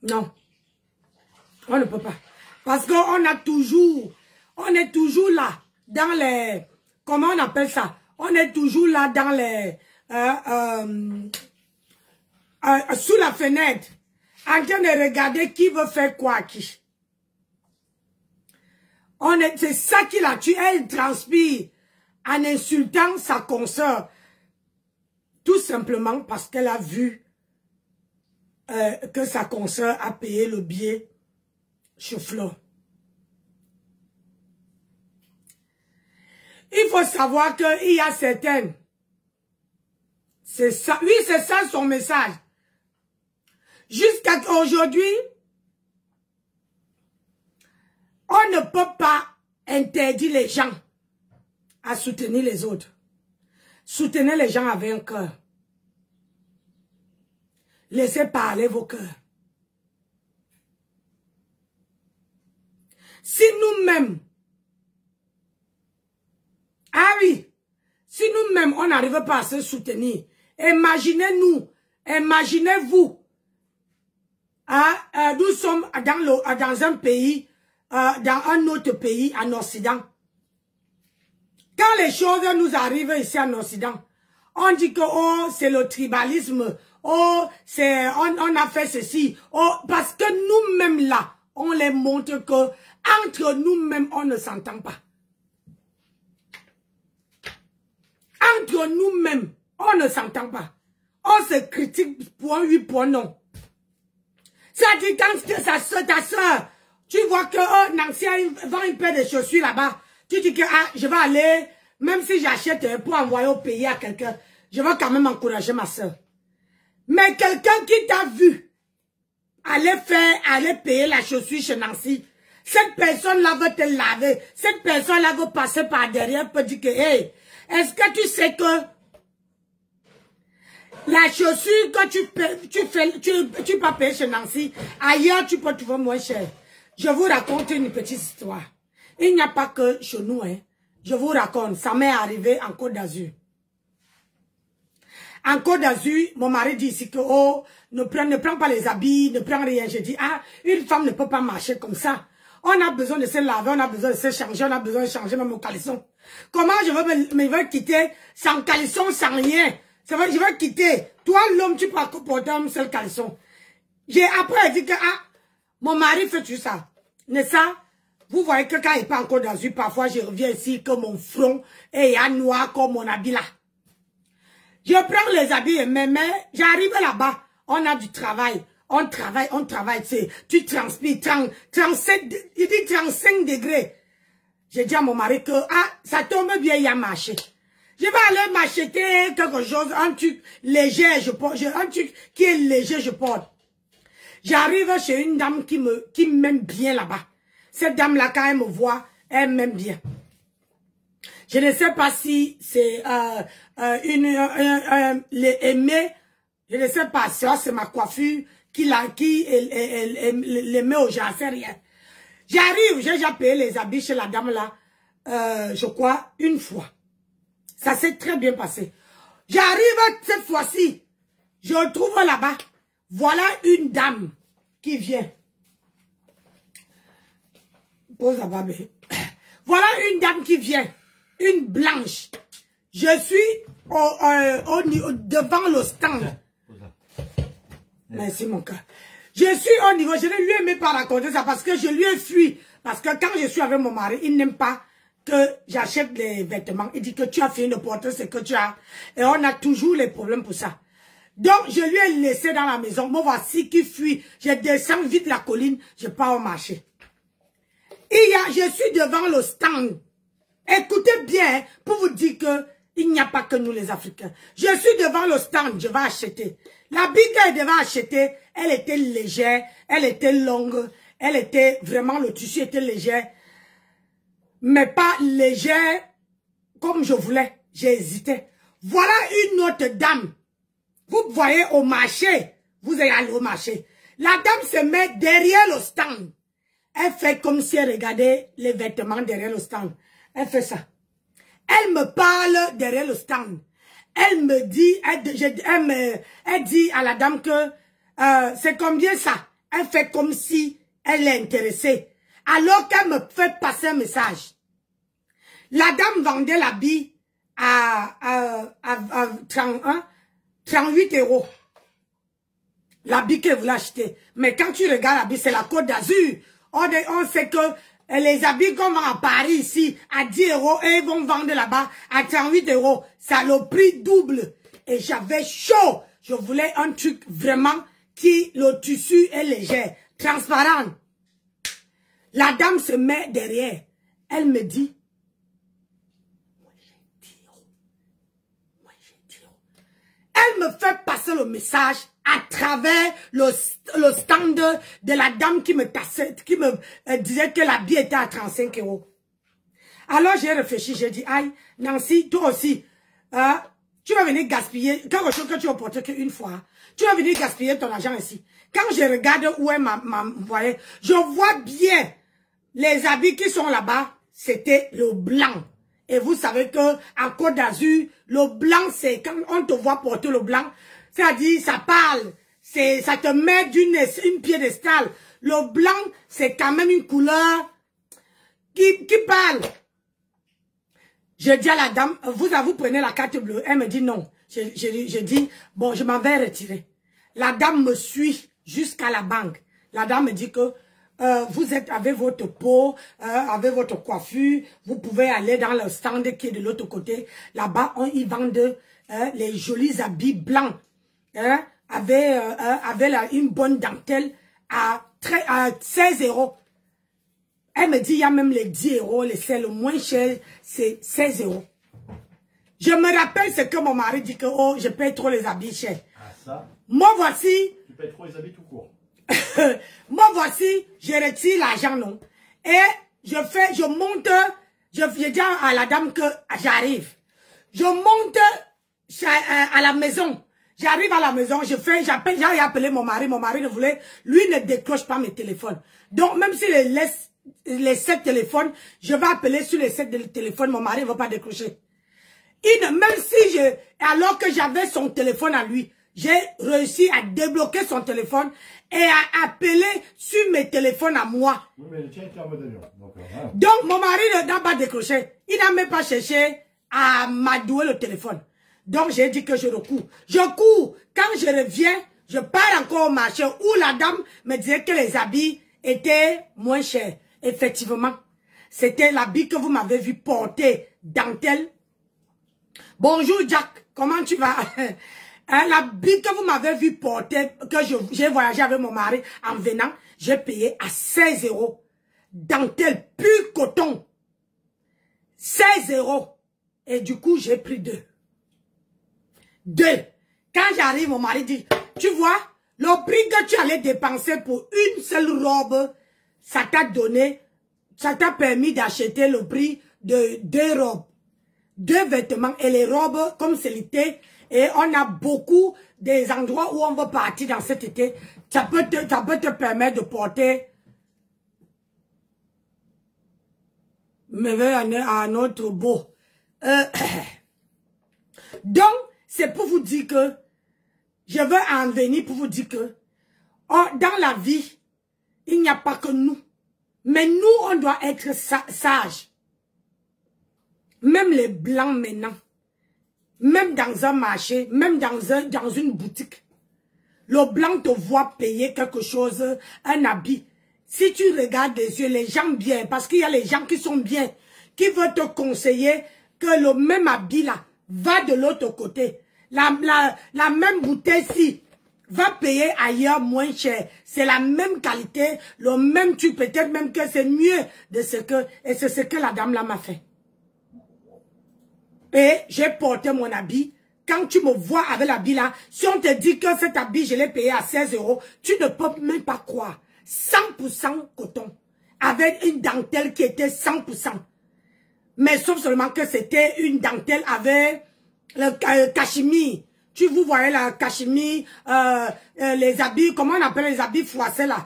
Non. On ne peut pas. Parce qu'on est toujours là, dans les, comment on appelle ça? On est toujours là dans les, sous la fenêtre, en train de regarder qui veut faire quoi à qui. C'est ça qui l'a tué. Elle transpire en insultant sa consoeur. Tout simplement parce qu'elle a vu que sa consoeur a payé le billet chauffeur. Il faut savoir qu'il y a certaines. C'est ça. Oui, c'est ça son message. Jusqu'à aujourd'hui, on ne peut pas interdire les gens à soutenir les autres. Soutenez les gens avec un cœur. Laissez parler vos cœurs. Si nous-mêmes, ah oui, si nous-mêmes, on n'arrive pas à se soutenir, imaginez-nous, imaginez-vous, nous sommes dans un pays, dans un autre pays en Occident. Quand les choses nous arrivent ici en Occident, on dit que oh, c'est le tribalisme, oh, on a fait ceci, oh, parce que nous-mêmes là, on les montre que entre nous-mêmes, on ne s'entend pas. Entre nous-mêmes, on ne s'entend pas. On se critique point oui, point non. Ça dit quand ta soeur, tu vois que oh, Nancy vend une paire de chaussures là-bas, tu dis que ah, je vais aller, même si j'achète pour envoyer au pays à quelqu'un, je vais quand même encourager ma soeur. Mais quelqu'un qui t'a vu aller payer la chaussure chez Nancy, cette personne-là veut te laver, cette personne-là veut passer par derrière, peut dire que, hey, est-ce que tu sais que la chaussure que tu peux payer chez Nancy, ailleurs tu peux trouver moins cher. Je vous raconte une petite histoire. Il n'y a pas que chez nous, hein. je vous raconte, ça m'est arrivé en Côte d'Azur. En Côte d'Azur, mon mari dit ici que, oh, ne prends pas les habits, ne prends rien. Je dis, ah, une femme ne peut pas marcher comme ça. On a besoin de se laver, on a besoin de se changer, on a besoin de changer même mon caleçon. Comment je veux me quitter sans caleçon, sans rien? C'est vrai, je veux quitter. Toi, l'homme, tu peux porter un seul caleçon. J'ai après dit que, ah, mon mari fait tout ça. Mais ça, vous voyez que quand il part en Côte d'Azur, parfois je reviens ici que mon front est noir comme mon habit là. Je prends les habits, mais j'arrive là-bas, on a du travail. On travaille, tu transpires, 35 degrés. J'ai dit à mon mari que, ah, ça tombe bien, il y a marché. Je vais aller m'acheter quelque chose, un truc léger, je porte, un truc qui est léger, je porte. J'arrive chez une dame qui m'aime bien là-bas. Cette dame-là, quand elle me voit, elle m'aime bien. Je ne sais pas si c'est aimée, je ne sais pas, ça c'est ma coiffure, qui les met aux gens, c'est rien. J'arrive, j'ai déjà payé les habits chez la dame là, je crois, une fois. Ça s'est très bien passé. J'arrive cette fois-ci, je trouve là-bas, voilà une dame qui vient. Pose là-bas, voilà une dame qui vient, une blanche. Je suis devant le stand. Merci mon cœur. Je suis au niveau, je ne lui ai même pas raconté ça parce que je lui ai fui. Parce que quand je suis avec mon mari, il n'aime pas que j'achète les vêtements. Il dit que tu as fini de porter ce que tu as. Et on a toujours les problèmes pour ça. Donc, je lui ai laissé dans la maison. Moi, voici qui fuit. Je descends vite la colline, je pars au marché. Je suis devant le stand. Écoutez bien pour vous dire que il n'y a pas que nous les Africains. Je suis devant le stand, je vais acheter. La bille qu'elle devait acheter, elle était légère, elle était longue, elle était vraiment, le tissu était léger, mais pas léger comme je voulais. J'ai hésité. Voilà une autre dame. Vous voyez au marché, vous allez aller au marché. La dame se met derrière le stand. Elle fait comme si elle regardait les vêtements derrière le stand. Elle fait ça. Elle me parle derrière le stand. Elle me dit, elle dit à la dame que c'est combien ça? Elle fait comme si elle est intéressée. Alors qu'elle me fait passer un message. La dame vendait l'habit à 38 €. L'habit qu'elle voulait acheter. Mais quand tu regardes l'habit, c'est la Côte d'Azur. On sait que les habits qu'on vend à Paris ici à 10 € et ils vont vendre là-bas à 38 €. Ça le prix double. Et j'avais chaud. Je voulais un truc vraiment qui, le tissu est léger, transparent. La dame se met derrière. Elle me dit, moi j'ai 10 €. Moi j'ai 10 €. Elle me fait passer le message à travers le stand de la dame qui me tassait, qui me disait que l'habit était à 35 €. Alors j'ai réfléchi, j'ai dit, aïe, Nancy, toi aussi, tu vas venir gaspiller quelque chose que tu vas porter qu'une fois. Tu vas venir gaspiller ton argent ici. Quand je regarde où elle m'a envoyé, je vois bien les habits qui sont là-bas, c'était le blanc. Et vous savez que à Côte d'Azur, le blanc, c'est quand on te voit porter le blanc, c'est-à-dire, ça parle, ça te met une piédestale. Le blanc, c'est quand même une couleur qui parle. Je dis à la dame, vous prenez la carte bleue. Elle me dit non. Je dis, bon, je m'en vais retirer. La dame me suit jusqu'à la banque. La dame me dit que vous êtes avec votre peau, avec votre coiffure, vous pouvez aller dans le stand qui est de l'autre côté. Là-bas, ils vendent les jolis habits blancs. Avait une bonne dentelle à 16 €. Elle me dit, il y a même les 10 €, c'est le moins cher, c'est 16 €. Je me rappelle ce que mon mari dit que, oh, je paye trop les habits chers. Ah, ça? Moi, voici. Tu payes trop les habits tout court. Moi, voici, je retire l'argent, non. Et je monte, je dis à la dame que j'arrive. Je monte à la maison. J'arrive à la maison, j'ai appelé mon mari ne voulait, lui ne décroche pas mes téléphones. Donc, même s'il les laisse les 7 téléphones, je vais appeler sur les 7 téléphones, mon mari ne va pas décrocher. Même si alors que j'avais son téléphone à lui, j'ai réussi à débloquer son téléphone et à appeler sur mes téléphones à moi. Oui, mais le tien était en mode avion. Donc, mon mari n'a pas décroché. Il n'a même pas cherché à m'adouer le téléphone. Donc, j'ai dit que je recours. Je cours. Quand je reviens, je pars encore au marché où la dame me disait que les habits étaient moins chers. Effectivement, c'était l'habit que vous m'avez vu porter, dentelle. Bonjour Jack, comment tu vas? L'habit que vous m'avez vu porter, que j'ai voyagé avec mon mari en venant, j'ai payé à 16 €. Dentelle, pur coton. 16 €. Et du coup, j'ai pris 2. Quand j'arrive, mon mari dit, tu vois, le prix que tu allais dépenser pour une seule robe, ça t'a donné, ça t'a permis d'acheter le prix de 2 robes. 2 vêtements et les robes, comme c'est l'été, et on a beaucoup des endroits où on va partir dans cet été, ça peut te permettre de porter mais un autre beau. Donc, c'est pour vous dire que, je veux en venir pour vous dire que, dans la vie, il n'y a pas que nous. Mais nous, on doit être sages. Même les blancs maintenant, même dans un marché, même dans une boutique, le blanc te voit payer quelque chose, un habit. Si tu regardes les yeux, les gens bien, parce qu'il y a les gens qui sont bien, qui veulent te conseiller que le même habit là va de l'autre côté. La même bouteille-ci va payer ailleurs moins cher. C'est la même qualité, le même truc, peut-être même que c'est mieux de ce que, et c'est ce que la dame là m'a fait. Et j'ai porté mon habit. Quand tu me vois avec l'habit là, si on te dit que cet habit, je l'ai payé à 16 €, tu ne peux même pas croire. 100% coton. Avec une dentelle qui était 100%. Mais sauf seulement que c'était une dentelle avec le cachemire. Vous voyez la cachemire, les habits, comment on appelle les habits froissés là,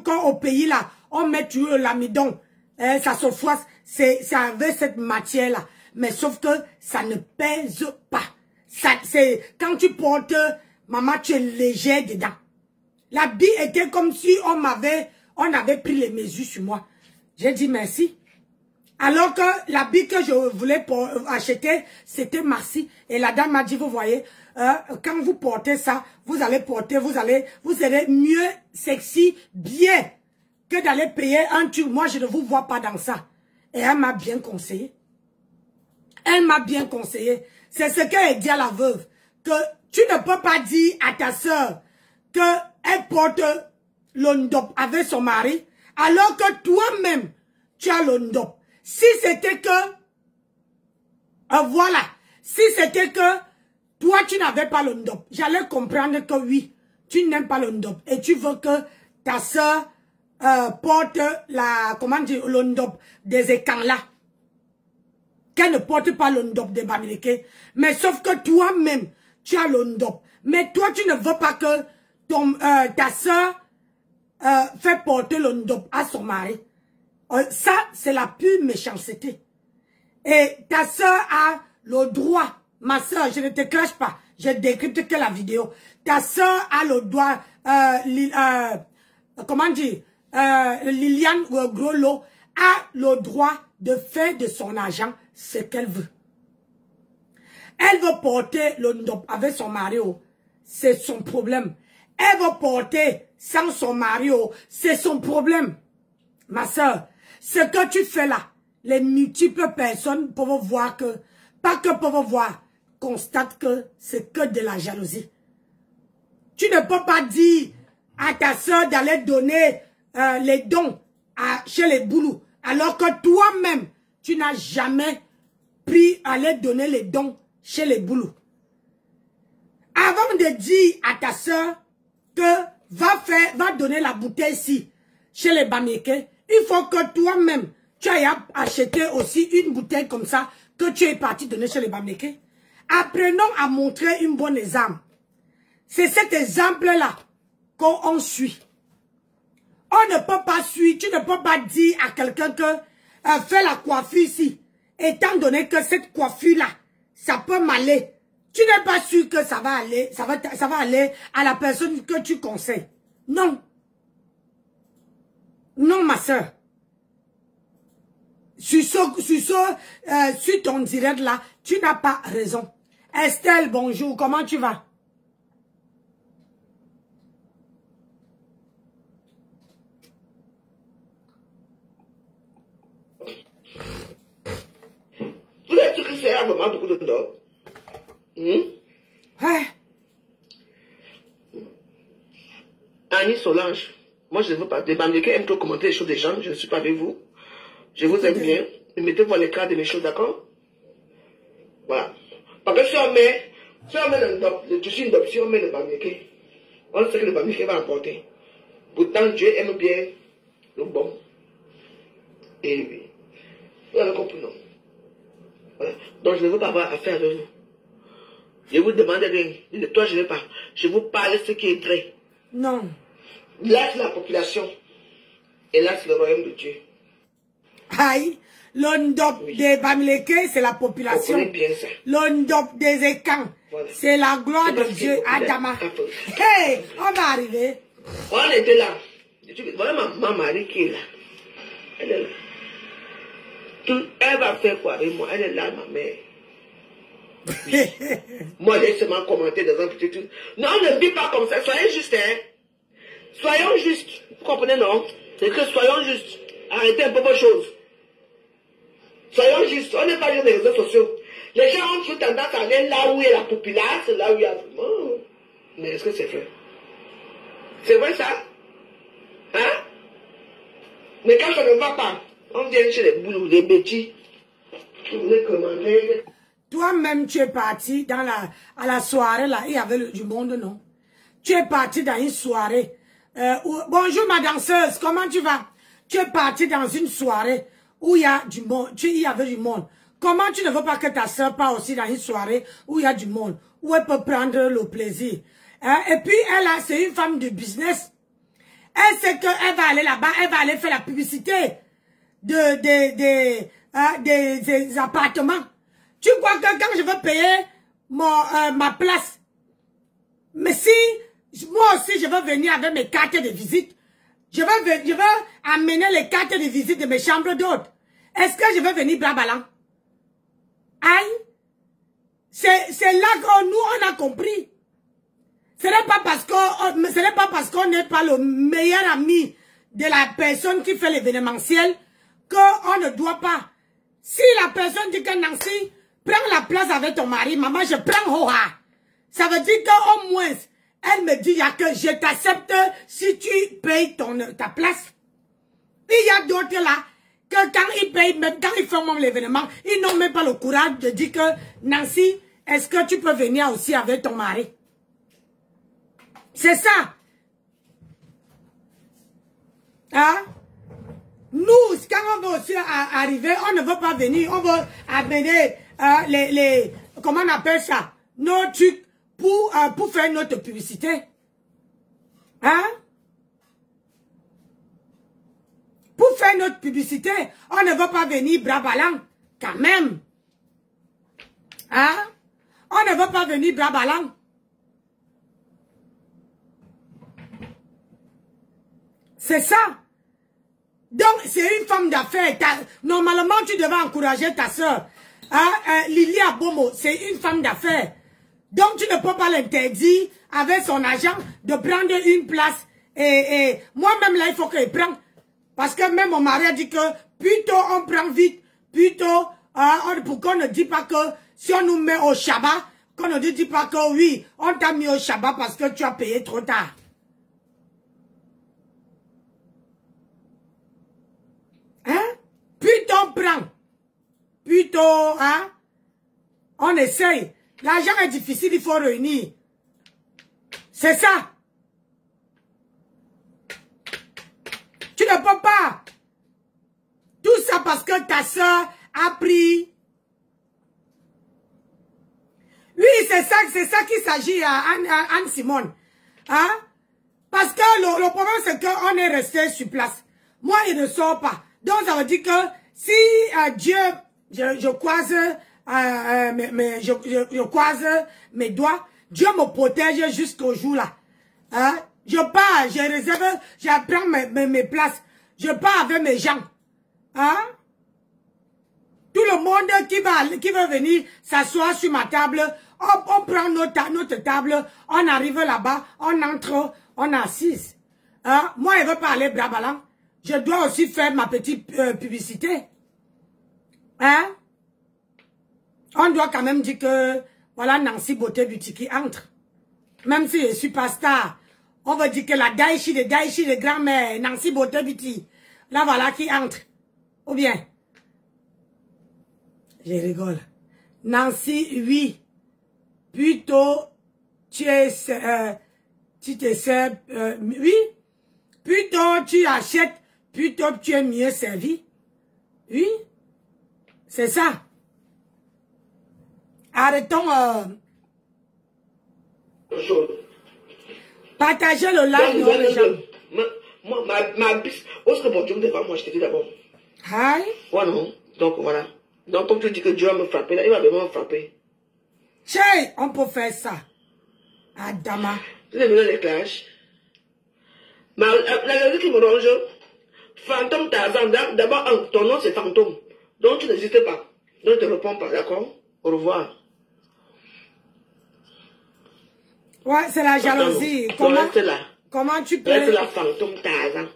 quand au pays là, on met l'amidon, ça se froisse, c'est avec cette matière là. Mais sauf que ça ne pèse pas. Quand tu portes, maman, tu es léger dedans. L'habit était comme si on avait pris les mesures sur moi. J'ai dit merci. Alors que l'habit que je voulais acheter, c'était Marcy. Et la dame m'a dit, vous voyez, quand vous portez ça, vous serez mieux sexy, bien, que d'aller payer un tube. Moi, je ne vous vois pas dans ça. Et elle m'a bien conseillé. Elle m'a bien conseillé. C'est ce qu'elle dit à la veuve. Que tu ne peux pas dire à ta soeur qu'elle porte l'ondop avec son mari, alors que toi-même, tu as l'ondop. Si c'était que, voilà, si c'était que toi, tu n'avais pas l'ondop, j'allais comprendre que oui, tu n'aimes pas l'ondop et tu veux que ta soeur porte l'ondop des écans là. Qu'elle ne porte pas l'ondop des Bamileke. Mais sauf que toi-même, tu as l'ondop. Mais toi, tu ne veux pas que ta soeur fait porter l'ondop à son mari. Ça, c'est la pure méchanceté. Et ta soeur a le droit. Ma soeur, je ne te crache pas. Je décrypte que la vidéo. Ta soeur a le droit. Comment dire? Liliane Groslo a le droit de faire de son argent ce qu'elle veut. Elle veut porter l'ondop avec son mari, c'est son problème. Elle veut porter sans son mari, c'est son problème. Ma soeur, ce que tu fais là, les multiples personnes peuvent voir que, pas que peuvent voir, constatent que c'est que de la jalousie. Tu ne peux pas dire à ta soeur d'aller donner les dons chez les boulous, alors que toi-même, tu n'as jamais pris à aller donner les dons chez les boulous. Avant de dire à ta soeur que va donner la bouteille ici, chez les Bamileke, il faut que toi-même, tu ailles acheter aussi une bouteille comme ça, que tu es parti donner chez les Bamileke. Apprenons à montrer une bonne exemple. C'est cet exemple-là qu'on suit. On ne peut pas suivre, tu ne peux pas dire à quelqu'un que fais la coiffure ici. Étant donné que cette coiffure-là, ça peut m'aller. Tu n'es pas sûr que ça va aller, ça va aller à la personne que tu conseilles. Non. Non, ma soeur. Sur ton direct là, tu n'as pas raison. Estelle, bonjour, comment tu vas? Vous êtes sûr que c'est vraiment beaucoup de temps? Annie Solange, moi je ne veux pas débander, aime trop commenter les choses des gens, je ne suis pas avec vous. Je vous aime bien. Mettez-vous à l'écart de mes choses, d'accord? Voilà. Parce que si on met le tissu d'op, si on met le bamiqué, on sait que le bamiqué va emporter. Pourtant, Dieu aime bien le bon. Et oui. Vous avez compris, non? Voilà. Donc, je ne veux pas avoir affaire avec vous. Je vous demande rien. De toi, je ne vais pas. Je vous parle de ce qui est vrai. Non. Là, c'est la population. Et là, c'est le royaume de Dieu. Aïe. L'ondop des Bamileke, c'est la population. L'ondop des Ekans, voilà. C'est la gloire de Dieu. Adama. Hey, on va arriver. On était là. Voilà ma Marie qui est là. Elle est là. Elle va faire quoi avec moi? Elle est là, ma mère. Oui. Moi, j'ai seulement commenté dans un petit truc. Non, ne dis pas comme ça. Soyez juste, hein. Soyons justes. Vous comprenez, non? C'est que soyons justes. Arrêtez un peu vos choses. Soyons justes. On n'est pas juste des réseaux sociaux. Les gens ont toujours tendance à aller là où il y a la population, là où il y a... Oh. Mais est-ce que c'est vrai? C'est vrai, ça? Hein? Mais quand ça ne va pas, on vient chez les boulots, les bêtis. Vous voulez commander... Toi-même, tu es parti dans à la soirée, là, il y avait du monde, non? Tu es parti dans une soirée. Bonjour, ma danseuse, comment tu vas? Tu es parti dans une soirée où il y a du monde, il y avait du monde. Comment tu ne veux pas que ta soeur parte aussi dans une soirée où il y a du monde, où elle peut prendre le plaisir? Et puis, elle, c'est une femme de business. Elle sait qu'elle va aller là-bas, elle va aller faire la publicité des appartements. Tu crois que quand je veux payer ma place, mais si moi aussi je veux venir avec mes cartes de visite, je veux amener les cartes de visite de mes chambres d'hôtes. Est-ce que je vais venir bras ballants? Aïe! C'est là que nous on a compris. Ce n'est pas parce qu'on n'est pas le meilleur ami de la personne qui fait l'événementiel qu'on ne doit pas. Si la personne dit que Nancy, prends la place avec ton mari, maman, je prends Hoha. Ça veut dire qu'au moins, elle me dit que je t'accepte si tu payes ta place. Il y a d'autres là, que quand ils payent, même quand ils font même l'événement, ils n'ont même pas le courage de dire que Nancy, est-ce que tu peux venir aussi avec ton mari? C'est ça. Hein? Nous, quand on veut aussi arriver, on ne veut pas venir, on veut amener comment on appelle ça? Nos trucs pour faire notre publicité. Hein? Pour faire notre publicité, on ne veut pas venir bras ballants, quand même. Hein? On ne veut pas venir bras ballants. C'est ça. Donc, c'est une femme d'affaires. Normalement, tu devais encourager ta soeur. Hein? Lily Abomo, c'est une femme d'affaires. Donc, tu ne peux pas l'interdire avec son agent de prendre une place. Et moi-même, là, il faut qu'elle prenne. Parce que même mon mari a dit que plutôt on prend vite, plutôt pour qu'on ne dise pas que si on nous met au Shabbat, qu'on ne dit pas que oui, on t'a mis au Shabbat parce que tu as payé trop tard. Hein? Plutôt on prend. Plutôt, hein? On essaye. L'argent est difficile, il faut réunir. C'est ça. Tu ne peux pas. Tout ça parce que ta soeur a pris. Oui, c'est ça qu'il s'agit à Anne Simone. Hein? Parce que le problème, c'est qu'on est resté sur place. Moi, il ne sort pas. Donc, ça veut dire que si Dieu, je croise, je croise mes doigts, Dieu me protège jusqu'au jour là. Hein? Je pars, je réserve, je prends mes places. Je pars avec mes gens. Hein? Tout le monde qui veut venir s'asseoir sur ma table, on prend notre table, on arrive là-bas, on entre, on est assise. Hein? Moi, je ne veux pas aller brabalant. Je dois aussi faire ma petite publicité. Hein? On doit quand même dire que, voilà, Nancy Beauté Beauty qui entre. Même si je suis pas star, on va dire que la Daichi de grand-mère, Nancy Beauté Beauty, là, voilà, qui entre. Ou bien, je rigole. Nancy, oui. Plutôt, tu te sers, oui. Plutôt, tu achètes, plutôt, tu es mieux servi. Oui. C'est ça. Arrêtons, partagez le live, non, les gens. Moi, ma bise, où est-ce que mon Dieu me devant moi, je te dis d'abord. Hi. Ouais, non. Donc, voilà. Donc, comme tu dis que Dieu va me frapper, là, il va vraiment me frapper. Che, on peut faire ça. Adama. Tu es venu dans les clashs. La vérité qui me ronge, fantôme Tarzan, d'abord, ton nom c'est fantôme. Donc, tu n'hésites pas. Donc, je ne te réponds pas, d'accord? Au revoir. Ouais, c'est la jalousie. Comment tu peux... Reste la fantôme Tarzan.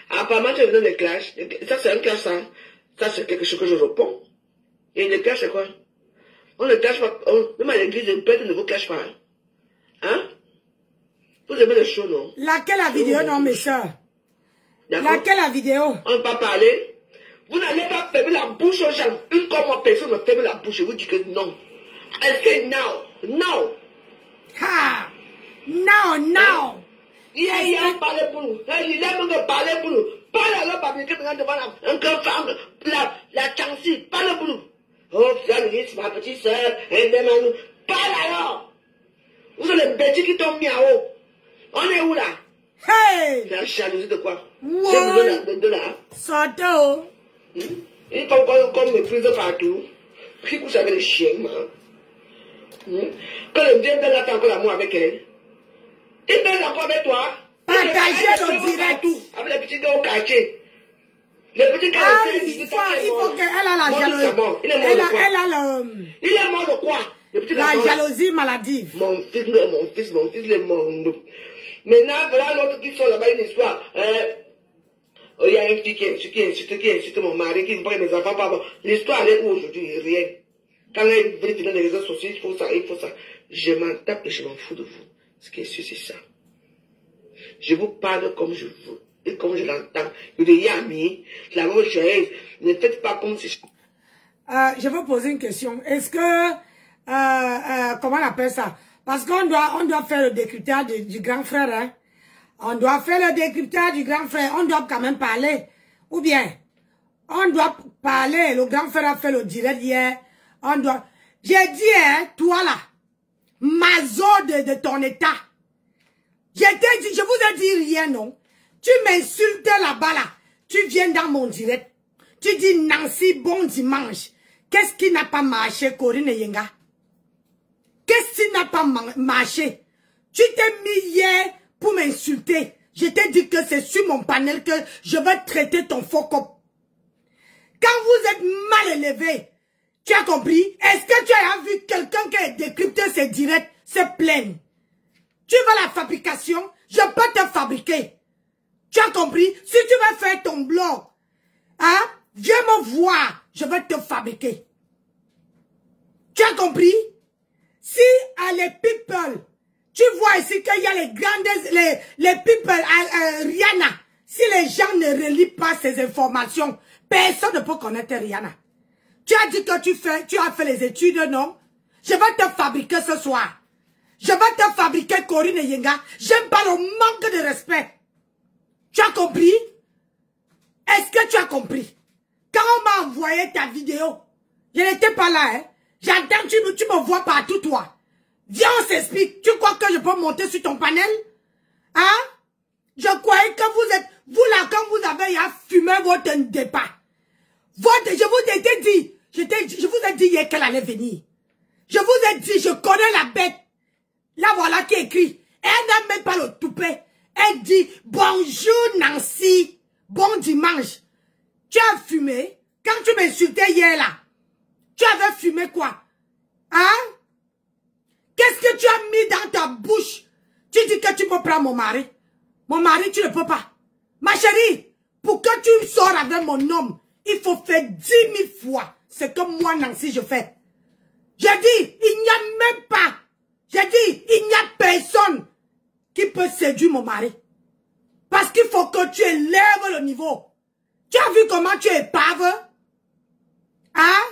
Apparemment, tu es venu dans les clashs. Ça, c'est un clash, ça. Ça, c'est quelque chose que je réponds. Et le clash, c'est quoi? On ne cache pas. Même à l'église, le prêtre ne vous cache pas. Hein? Vous aimez les shows, non? Laquelle la vidéo, non, mes soeurs? Laquelle la vidéo? On ne va pas parler. Vous n'allez pas fermer la bouche aux gens. Une comme moi, personne me ferme la bouche. Je vous dis que non. I say now. No. Ha! No, no! Il a parlé pour nous. Il a même parlé pour nous. Parle alors, papier, que devant un grand femme, la chancy. Parle pour nous. Oh, c'est ma petite soeur. Parle alors. Vous êtes les bêtises qui tombent mis en haut. On est où là? Hey! La jalousie de quoi? What? J'ai besoin de là. Soto! Il tombe comme méprise partout. Puis vous savez les chiens, quand le Dieu donne encore l'amour avec elle, il donne encore avec toi. Partagez le direct. Avec les petits gars au quartier. Les petits gars au quartier. Il faut qu'elle a la jalousie. Il est mort de quoi? Il est mort de quoi? La jalousie maladive. Mon fils, le monde. Maintenant, voilà l'autre qui sort là-bas une histoire. Il y a un petit qui insulte mon mari, qui me prend mes enfants. Pardon. L'histoire, elle est où aujourd'hui? Rien. Quand elle veut venir dans les réseaux sociaux, il faut ça. Je m'en tape et je m'en fous de vous. Ce qui est sûr, c'est ça. Je vous parle comme je veux et comme je l'entends. Vous devez amis, la même chose. Ne faites pas comme si... Je veux poser une question. Est-ce que... comment on appelle ça? Parce qu'on doit faire le décryptage du grand frère. Hein? On doit faire le décryptage du grand frère. On doit quand même parler. Ou bien, on doit parler. Le grand frère a fait le direct hier. On doit... J'ai dit, hein, toi là, mazo de ton état. Je vous ai dit rien, non? Tu m'insultes là-bas, là. Tu viens dans mon direct. Tu dis, Nancy, bon dimanche. Qu'est-ce qui n'a pas marché, Corinne et Yenga? Qu'est-ce qui n'a pas marché? Tu t'es mis hier pour m'insulter. Je t'ai dit que c'est sur mon panel que je vais traiter ton faux cop. Quand vous êtes mal élevé, tu as compris? Est-ce que tu as vu quelqu'un qui a décrypté ses directs, se plaindre? Tu veux la fabrication? Je peux te fabriquer. Tu as compris? Si tu veux faire ton blog, hein, viens me voir, je vais te fabriquer. Tu as compris? Si les people, tu vois ici qu'il y a les grandes, les people, Rihanna, si les gens ne relient pas ces informations, personne ne peut connaître Rihanna. Tu as dit que tu as fait les études, non? Je vais te fabriquer ce soir. Je vais te fabriquer Corinne et Yenga. J'aime pas le manque de respect. Tu as compris? Est-ce que tu as compris? Quand on m'a envoyé ta vidéo, je n'étais pas là, hein? J'entends, tu me vois partout, toi. Viens, on s'explique. Tu crois que je peux monter sur ton panel? Hein? Je croyais que vous êtes, vous là, quand vous avez fumé votre départ. Je vous ai dit, je vous ai dit hier qu'elle allait venir. Je vous ai dit, je connais la bête. Là, voilà qui écrit. Elle n'a même pas le toupet. Elle dit, bonjour Nancy, bon dimanche. Tu as fumé? Quand tu m'insultais hier là, tu avais fumé quoi? Hein? Qu'est-ce que tu as mis dans ta bouche? Tu dis que tu peux prendre mon mari. Mon mari, tu ne peux pas. Ma chérie, pour que tu sors avec mon homme, il faut faire 10 000 fois ce que moi, Nancy, je fais. J'ai dit, il n'y a même pas. J'ai dit, il n'y a personne qui peut séduire mon mari. Parce qu'il faut que tu élèves le niveau. Tu as vu comment tu es pave? Hein?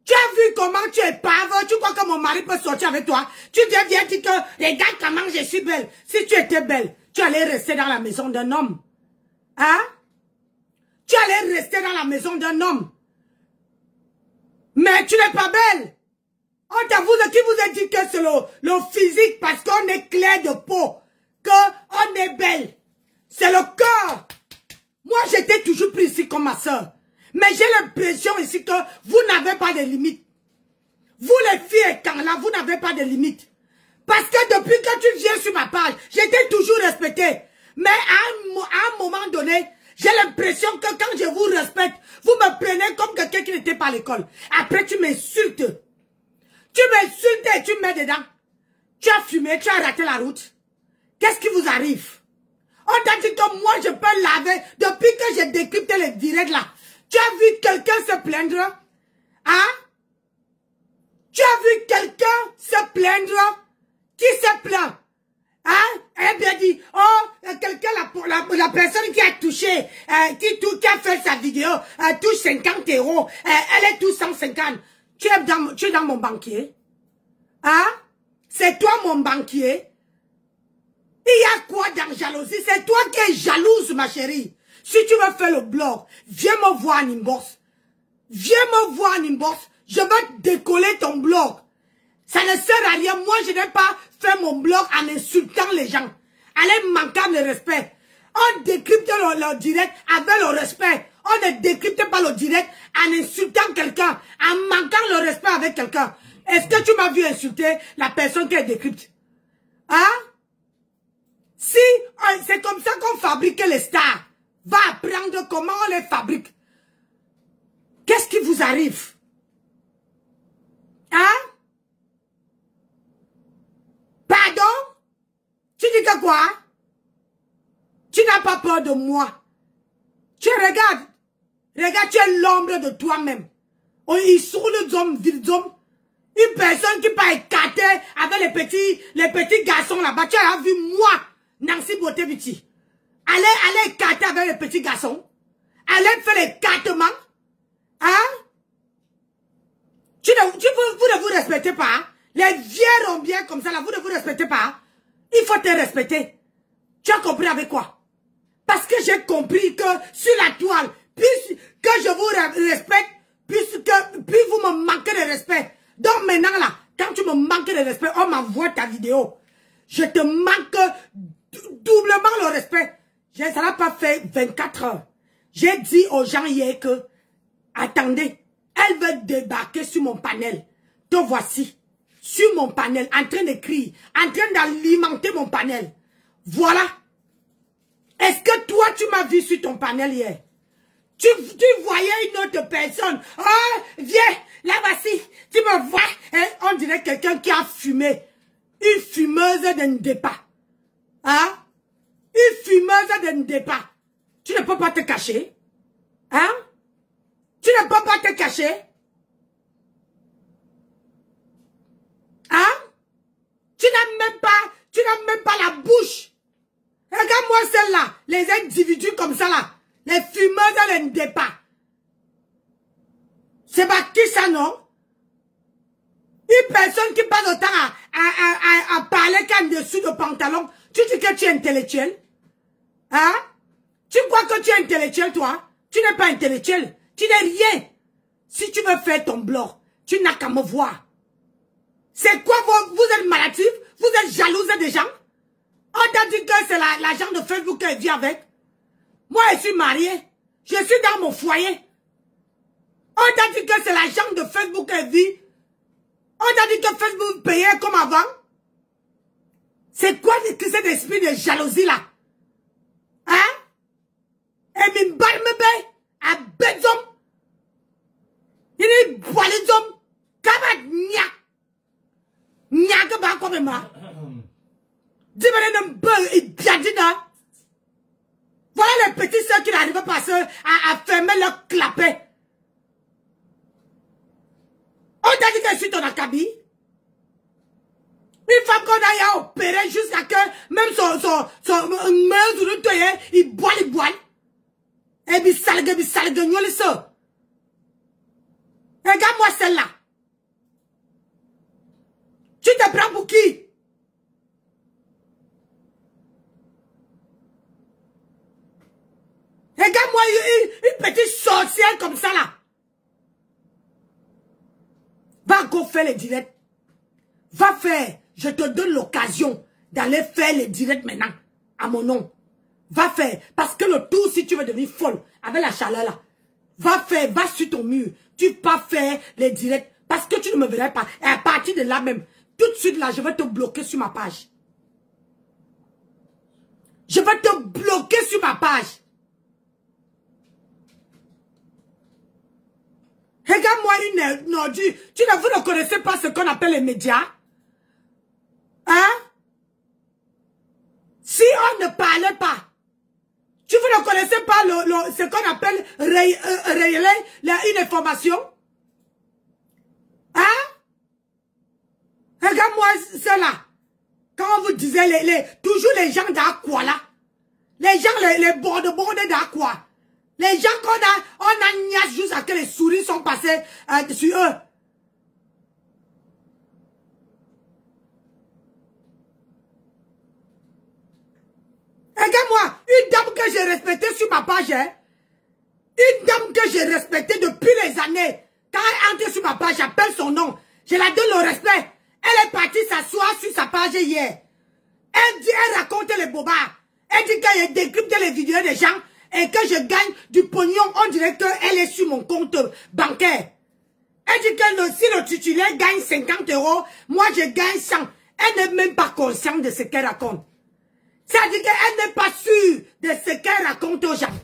Tu as vu comment tu es pave? Tu crois que mon mari peut sortir avec toi? Tu viens dire que, regarde comment je suis belle. Si tu étais belle, tu allais rester dans la maison d'un homme. Hein? Tu allais rester dans la maison d'un homme. Mais tu n'es pas belle. Qui vous a dit que c'est le physique parce qu'on est clair de peau, qu'on est belle. C'est le corps. Moi, j'étais toujours pris ici comme ma soeur. Mais j'ai l'impression ici que vous n'avez pas de limites. Vous, les filles et quand là, vous n'avez pas de limites. Parce que depuis que tu viens sur ma page, j'étais toujours respectée. Mais à un moment donné, j'ai l'impression que quand je vous respecte, vous me prenez comme quelqu'un qui n'était pas à l'école. Après, tu m'insultes. Tu m'insultes et tu mets dedans. Tu as fumé, tu as raté la route. Qu'est-ce qui vous arrive? On t'a dit que moi, je peux laver. Depuis que j'ai décrypté les directs là, tu as vu quelqu'un se plaindre? Hein? Tu as vu quelqu'un se plaindre? Qui se plaint? Hein? Elle bien dit, oh, quelqu'un, la personne qui a touché, qui a fait sa vidéo, touche 50 €, elle est touche 150. Tu es dans mon banquier? Hein? C'est toi mon banquier? Il y a quoi dans jalousie? C'est toi qui es jalouse, ma chérie. Si tu veux faire le blog, viens me voir en inbox. Viens me voir en inbox. Je vais décoller ton blog. Ça ne sert à rien. Moi, je n'ai pas fait mon blog en insultant les gens. Allez manquer de respect. On décrypte le direct avec le respect. On ne décrypte pas le direct en insultant quelqu'un, en manquant le respect avec quelqu'un. Est-ce que tu m'as vu insulter la personne qui est décrypte? Hein? Si c'est comme ça qu'on fabrique les stars, va apprendre comment on les fabrique. Qu'est-ce qui vous arrive? Hein? Pardon? Tu dis que quoi? Tu n'as pas peur de moi. Tu regardes. Regarde, tu es l'ombre de toi-même. Ils sont les hommes, une personne qui peut écarter avec les petits garçons là-bas. Tu as vu moi, Nancy Boteviti. Allez écarter avec les petits garçons. Allez faire l'écartement. Hein? Vous ne vous respectez pas. Les vieux rombiens comme ça là, vous ne vous respectez pas. Il faut te respecter. Tu as compris avec quoi? Parce que j'ai compris que sur la toile, plus que je vous respecte, plus vous me manquez de respect. Donc maintenant là, quand tu me manques de respect, on m'envoie ta vidéo. Je te manque doublement le respect. Ça n'a pas fait 24 heures. J'ai dit aux gens hier que, attendez, elle veut débarquer sur mon panel. Te voici, sur mon panel, en train d'écrire, en train d'alimenter mon panel. Voilà. Est-ce que toi, tu m'as vu sur ton panel hier? Tu voyais une autre personne. Oh, viens, là voici. Tu me vois. Hein? On dirait quelqu'un qui a fumé. Une fumeuse d'un départ. Hein? Une fumeuse d'un départ. Tu ne peux pas te cacher. Hein? Tu ne peux pas te cacher. Hein? Tu n'as même pas la bouche. Regarde-moi celle-là. Les individus comme ça là. Les fumeurs dans le départ. C'est pas qui ça, non? Une personne qui passe autant à parler qu'en dessous de pantalon. Tu dis que tu es intellectuel? Hein? Tu crois que tu es intellectuel, toi? Tu n'es pas intellectuel. Tu n'es rien. Si tu veux faire ton blog, tu n'as qu'à me voir. C'est quoi vous êtes malatif? Vous êtes jalouse des gens? On t'a t'a dit que c'est l'agent de Facebook qu'elle vit avec. Moi, je suis mariée. Je suis dans mon foyer. On t'a dit que c'est l'agent de Facebook qu'elle vit. On t'a dit que Facebook payait comme avant. C'est quoi cet esprit de jalousie là? Hein? Et me balle me baille à Benzom. Il est bois les hommes. Comme nya. Nya que ba comme moi. Dis-moi un peu et bien dit là. Voilà les petits soeurs qui n'arrivent pas à fermer leur clapet. On t'a dit que je suis ton acabit. Une femme qu'on a opéré jusqu'à que même son il boit. Et puis salgue, nyole ça. Regarde-moi celle-là. Tu te prends pour qui? Regarde-moi une petite sorcière comme ça là. Va encore faire les directs. Va faire. Je te donne l'occasion d'aller faire les directs maintenant. À mon nom. Va faire. Parce que le tout, si tu veux devenir folle, avec la chaleur là. Va faire. Va sur ton mur. Tu vas faire les directs. Parce que tu ne me verrais pas. Et à partir de là même, tout de suite là, je vais te bloquer sur ma page. Je vais te bloquer sur ma page. Regarde-moi une ordure. Vous ne connaissez pas ce qu'on appelle les médias? Hein? Si on ne parlait pas, vous ne connaissez pas ce qu'on appelle relayer une information? Hein? Regarde-moi cela. Quand on vous disait toujours les gens d'Aqua là. Les gens, les bords d'Aqua. Les gens on a niasse jusqu'à que les souris sont passées sur eux. Regarde-moi, une dame que j'ai respectée sur ma page, hein? Une dame que j'ai respectée depuis les années. Quand elle entre sur ma page, j'appelle son nom. Je la donne le respect. Elle est partie s'asseoir sur sa page hier. Elle raconte les bobards. Elle dit qu'elle décrypte les vidéos des gens et que je gagne du pognon. On dirait qu'elle est sur mon compte bancaire. Elle dit que si le titulaire gagne 50 €, moi je gagne 100. Elle n'est même pas consciente de ce qu'elle raconte. C'est-à-dire qu'elle n'est pas sûre de ce qu'elle raconte aux gens.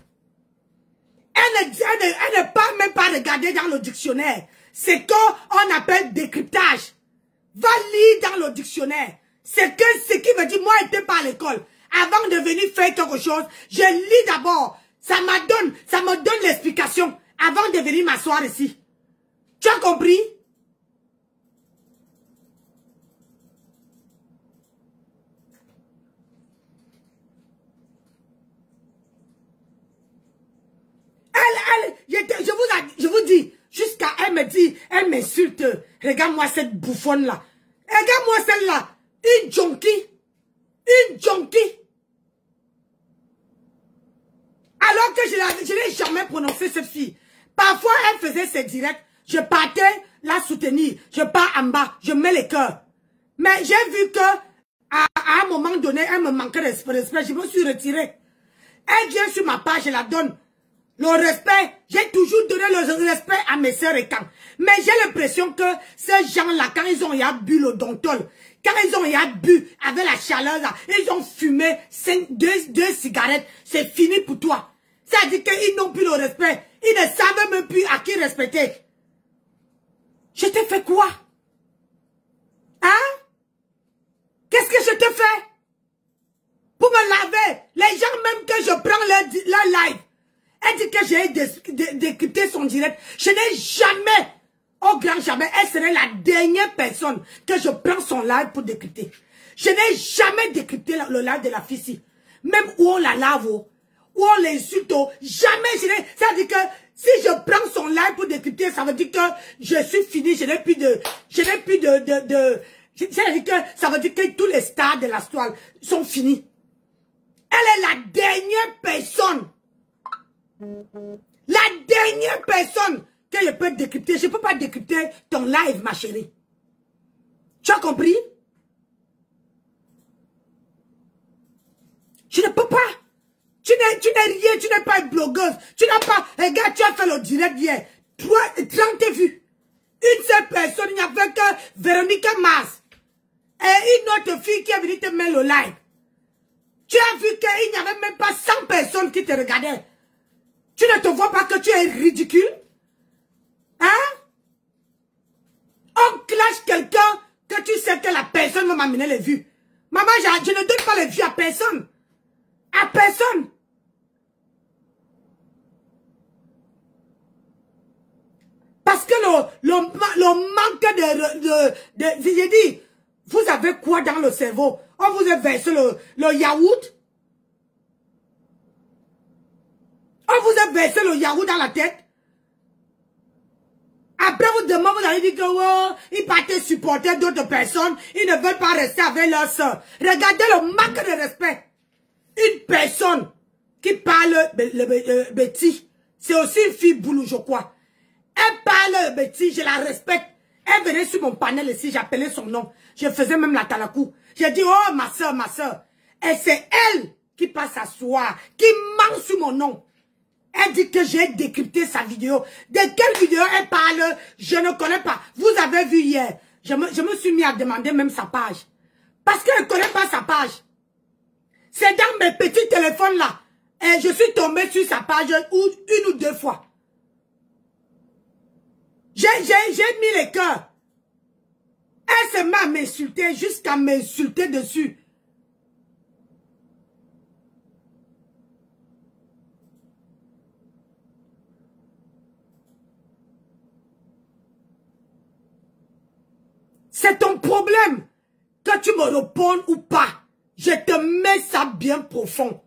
Elle n'est pas même pas regardée dans le dictionnaire. C'est qu'on appelle décryptage. Va lire dans le dictionnaire. Ce qui veut dire, moi, je n'étais pas à l'école. Avant de venir faire quelque chose, je lis d'abord. Ça me donne l'explication avant de venir m'asseoir ici. Tu as compris? Je vous dis, jusqu'à elle me dit, elle m'insulte. Regarde-moi cette bouffonne là. Regarde-moi celle-là. Une junkie. Une junkie. Alors que je n'ai jamais prononcé cette fille. Parfois, elle faisait ses directs. Je partais la soutenir. Je pars en bas. Je mets les cœurs. Mais j'ai vu que à un moment donné, elle me manquait de respect. Je me suis retirée. Elle vient sur ma page, je la donne. Le respect, j'ai toujours donné le respect à mes sœurs et quand. Mais j'ai l'impression que ces gens-là, quand ils ont bu le Dontol, quand ils ont bu avec la chaleur, là, ils ont fumé 2 cigarettes, c'est fini pour toi. C'est-à-dire qu'ils n'ont plus le respect. Ils ne savent même plus à qui respecter. Je t'ai fait quoi? Hein? Qu'est-ce que je te fais? Pour me laver, les gens même que je prends leur live, elle dit que j'ai décrypté son direct. Je n'ai jamais, au grand jamais, elle serait la dernière personne que je prends son live pour décrypter. Je n'ai jamais décrypté le live de la fille ici. Même où on la lave, où on l'insulte, jamais je n'ai... C'est-à-dire que si je prends son live pour décrypter, ça veut dire que je suis fini, je n'ai plus de... C'est-à-dire que ça veut dire que tous les stars de la toile sont finis. Elle est la dernière personne. La dernière personne que je peux décrypter. Je ne peux pas décrypter ton live, ma chérie. Tu as compris? rien, tu n'es pas une blogueuse. Tu n'as pas... Regarde, tu as fait le direct hier. 30 vues. Une seule personne, il n'y avait que Véronica Mars. Et une autre fille qui est venue te mettre le like. Tu as vu qu'il n'y avait même pas 100 personnes qui te regardaient. Tu ne te vois pas que tu es ridicule? Hein? On clash quelqu'un que tu sais que la personne va m'amener les vues. Maman, je ne donne pas les vues à personne. À personne. Parce que le manque j'ai dit, vous avez quoi dans le cerveau? On vous a versé le yaourt. On vous a versé le yaourt dans la tête. Après, vous allez dire que oh, ils partent supporter d'autres personnes. Ils ne veulent pas rester avec leur soeur. Regardez le manque de respect. Une personne qui parle Betty, c'est aussi une fille boulou, je crois. Elle parle Betty, je la respecte. Elle venait sur mon panel ici, j'appelais son nom. Je faisais même la talakou. J'ai dit, oh ma soeur, ma soeur. Et c'est elle qui passe à soir, qui ment sur mon nom. Elle dit que j'ai décrypté sa vidéo. De quelle vidéo elle parle? Je ne connais pas. Vous avez vu hier. Je me suis mis à demander même sa page. Parce qu'elle ne connaît pas sa page. C'est dans mes petits téléphones là. Et je suis tombée sur sa page une ou deux fois. J'ai mis les cœurs. Elle se met à m'insulter jusqu'à m'insulter dessus. C'est ton problème. Que tu me répondes ou pas. Je te mets ça bien profond.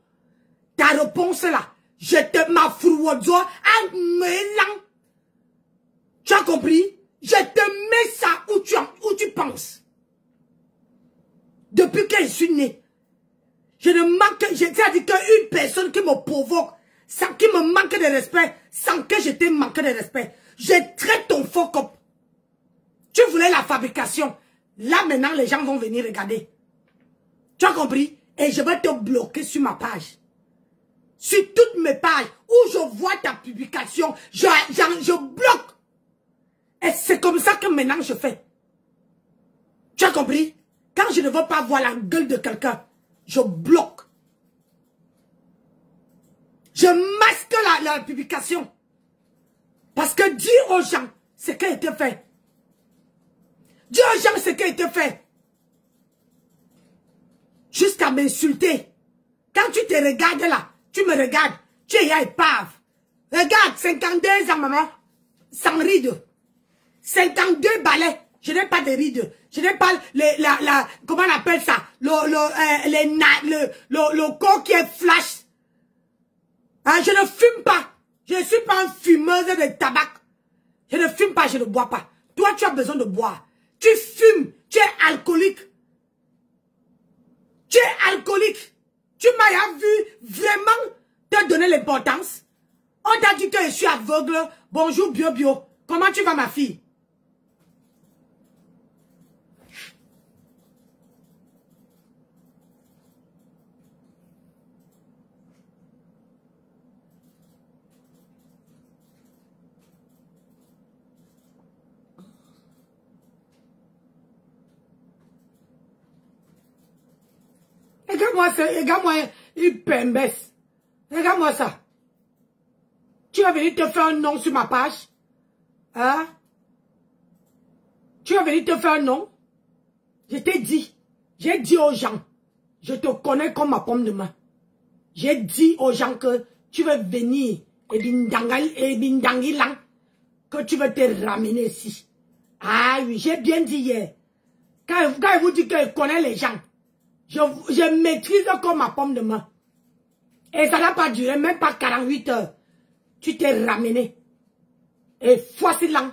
Ta réponse là. Je te m'affrouodzo à mélang. Tu as compris? Je te mets ça où tu penses. Depuis que je suis né. Je ne manque, c'est-à-dire qu'une personne qui me provoque, sans qui me manque de respect, sans que je te manque de respect, je traite ton fuck up. Tu voulais la fabrication. Là maintenant les gens vont venir regarder. Tu as compris? Et je vais te bloquer sur ma page. Sur toutes mes pages où je vois ta publication, je bloque. Et c'est comme ça que maintenant je fais. Tu as compris? Quand je ne veux pas voir la gueule de quelqu'un, je bloque. Je masque la publication. Parce que dis aux gens ce qui a été fait. Dis aux gens ce qui a été fait. Jusqu'à m'insulter. Quand tu te regardes là, tu me regardes, tu es épave. Regarde, 52 ans, maman, sans rides. 52 balais. Je n'ai pas de rides. Je n'ai pas comment on appelle ça? Le corps qui est flash. Hein, je ne fume pas. Je ne suis pas une fumeuse de tabac. Je ne fume pas, je ne bois pas. Toi, tu as besoin de boire. Tu fumes, tu es alcoolique. Tu es alcoolique. Tu m'as vu vraiment te donner l'importance. On t'a dit que je suis aveugle. Bonjour, bio. Comment tu vas, ma fille? Regarde-moi une pembesse. Regarde-moi ça. Tu vas venir te faire un nom sur ma page. Hein? Tu vas venir te faire un nom. Je t'ai dit. J'ai dit aux gens. Je te connais comme ma pomme de main. J'ai dit aux gens que tu veux venir et bindangilang. Que tu veux te ramener ici. Ah oui, j'ai bien dit hier. Quand il vous dit que je connais les gens. Je maîtrise comme ma pomme de main. Et ça n'a pas duré, même pas 48 heures. Tu t'es ramené. Et voici là.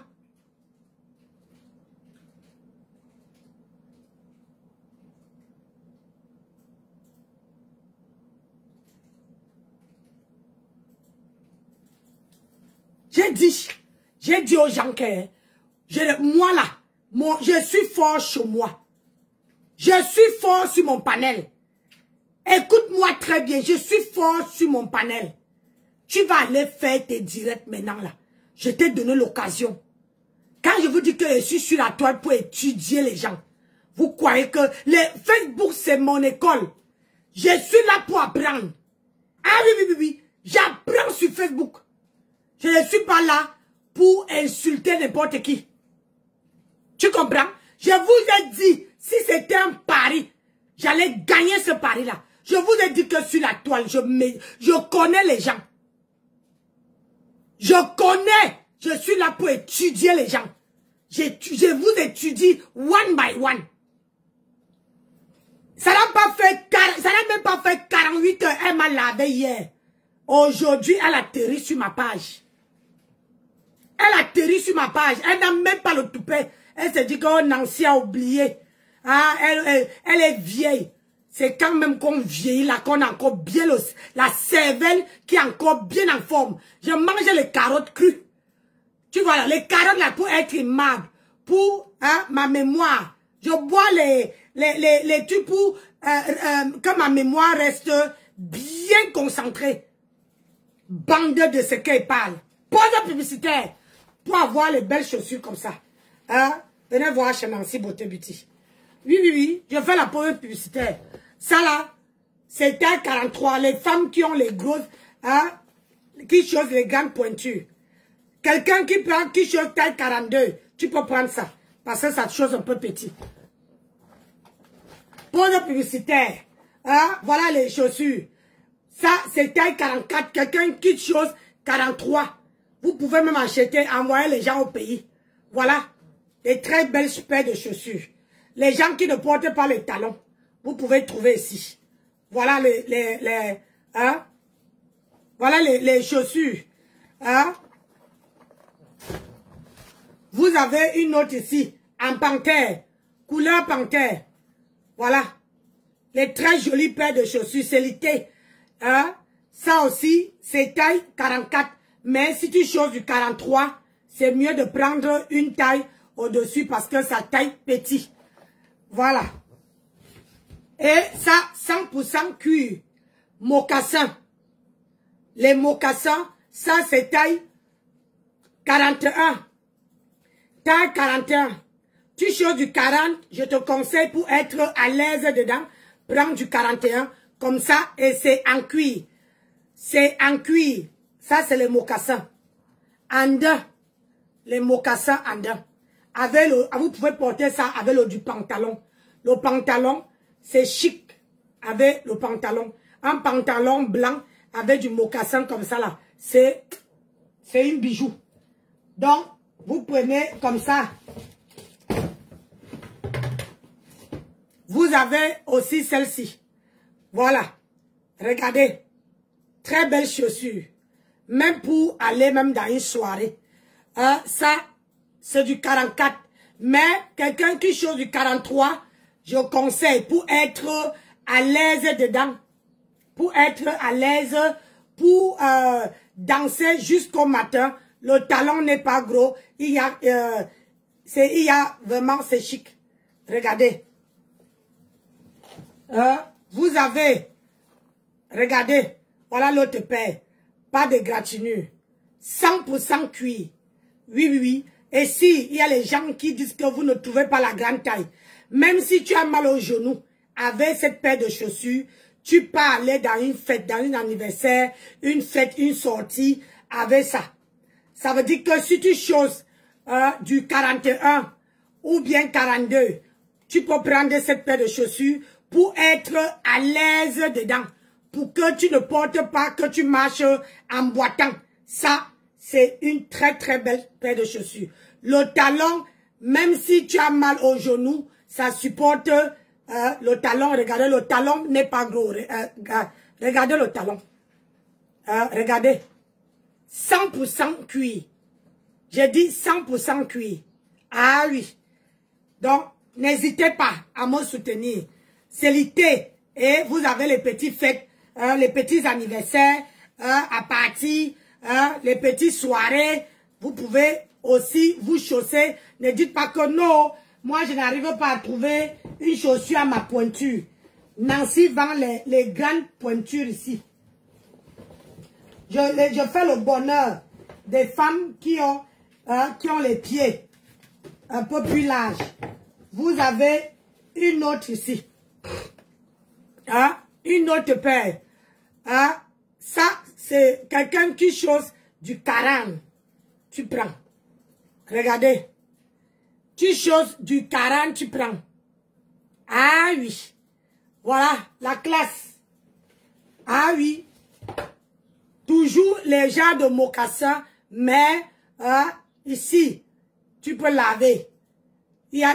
J'ai dit aux gens que moi là, je suis fort chez moi. Je suis fort sur mon panel. Écoute-moi très bien, je suis fort sur mon panel. Tu vas aller faire tes directs maintenant là. Je t'ai donné l'occasion. Quand je vous dis que je suis sur la toile pour étudier les gens, vous croyez que Facebook c'est mon école. Je suis là pour apprendre. Ah oui. J'apprends sur Facebook. Je ne suis pas là pour insulter n'importe qui. Tu comprends? Je vous ai dit, si c'était un pari, j'allais gagner ce pari-là. Je vous ai dit que sur la toile, je connais les gens. Je connais. Je suis là pour étudier les gens. Je vous étudie one by one. Ça n'a même pas fait 48 heures. Elle m'a lavé hier. Aujourd'hui, elle atterrit sur ma page. Elle atterrit sur ma page. Elle n'a même pas le toupet. Elle se dit que Nancy a oublié. Ah, elle est vieille. C'est quand même qu'on vieillit là, qu'on a encore bien la cervelle qui est encore bien en forme. Je mange les carottes crues. Tu vois là, les carottes là pour être maigre, pour ma mémoire. Je bois les trucs pour que ma mémoire reste bien concentrée. Bande de ce qu'elle parle. Pose publicitaire pour avoir les belles chaussures comme ça. Venez voir chez Nancy Beauté Beauty. Oui, je fais la pause publicitaire. Ça là, c'est taille 43. Les femmes qui ont les grosses, qui chaussent les grandes pointures. Quelqu'un qui chausse taille 42, tu peux prendre ça. Parce que ça te chose un peu petit. Pause publicitaire. Voilà les chaussures. Ça, c'est taille 44. Quelqu'un qui chausse 43. Vous pouvez même acheter, envoyer les gens au pays. Voilà. Des très belles paires de chaussures. Les gens qui ne portent pas les talons, vous pouvez trouver ici. Voilà voilà les chaussures. Vous avez une autre ici, en panthère, couleur panthère. Voilà. Les très jolies paires de chaussures, c'est l'été. Ça aussi, c'est taille 44. Mais si tu choses du 43, c'est mieux de prendre une taille au-dessus parce que ça taille petit. Voilà. Et ça, 100% cuir. Mocassin. Les mocassins, ça c'est taille 41. Taille 41. Tu choses du 40, je te conseille pour être à l'aise dedans, prends du 41 comme ça et c'est en cuir. C'est en cuir. Ça c'est les mocassins. En deux. Les mocassins en deux. Vous pouvez porter ça avec du pantalon. Le pantalon, c'est chic avec le pantalon. Un pantalon blanc avec du mocassin comme ça là. C'est une bijou. Donc, vous prenez comme ça. Vous avez aussi celle-ci. Voilà. Regardez. Très belle chaussure. Même pour aller même dans une soirée. Ça, c'est du 44. Mais quelqu'un qui chose du 43, je conseille pour être à l'aise dedans. Pour être à l'aise, pour danser jusqu'au matin. Le talon n'est pas gros. Il y a vraiment, c'est chic. Regardez. Vous avez, regardez, voilà l'autre paire. Pas de gratinure. 100% cuir. Oui. Et si il y a les gens qui disent que vous ne trouvez pas la grande taille, même si tu as mal au genou, avec cette paire de chaussures, tu peux aller dans une fête, dans un anniversaire, une fête, une sortie, avec ça. Ça veut dire que si tu choses du 41 ou bien 42, tu peux prendre cette paire de chaussures pour être à l'aise dedans. Pour que tu ne portes pas, que tu marches en boitant. Ça, c'est une très très belle paire de chaussures. Le talon, même si tu as mal au genou, ça supporte le talon. Regardez, le talon n'est pas gros. Regardez le talon. Regardez. 100% cuir. J'ai dit 100% cuir. Ah oui. Donc, n'hésitez pas à me soutenir. C'est l'été. Et vous avez les petites fêtes, les petits anniversaires, à partir, les petites soirées. Vous pouvez aussi vous chausser. Ne dites pas que non, moi je n'arrive pas à trouver une chaussure à ma pointure. Nancy vend les grandes pointures ici. Je fais le bonheur des femmes qui ont les pieds un peu plus larges. Vous avez une autre ici. Une autre paire. Ça, c'est quelqu'un qui chose du 40. Tu prends. Regardez. Tu choses du 40, tu prends. Ah oui. Voilà, la classe. Ah oui. Toujours les genres de mocassins, mais ici, tu peux laver.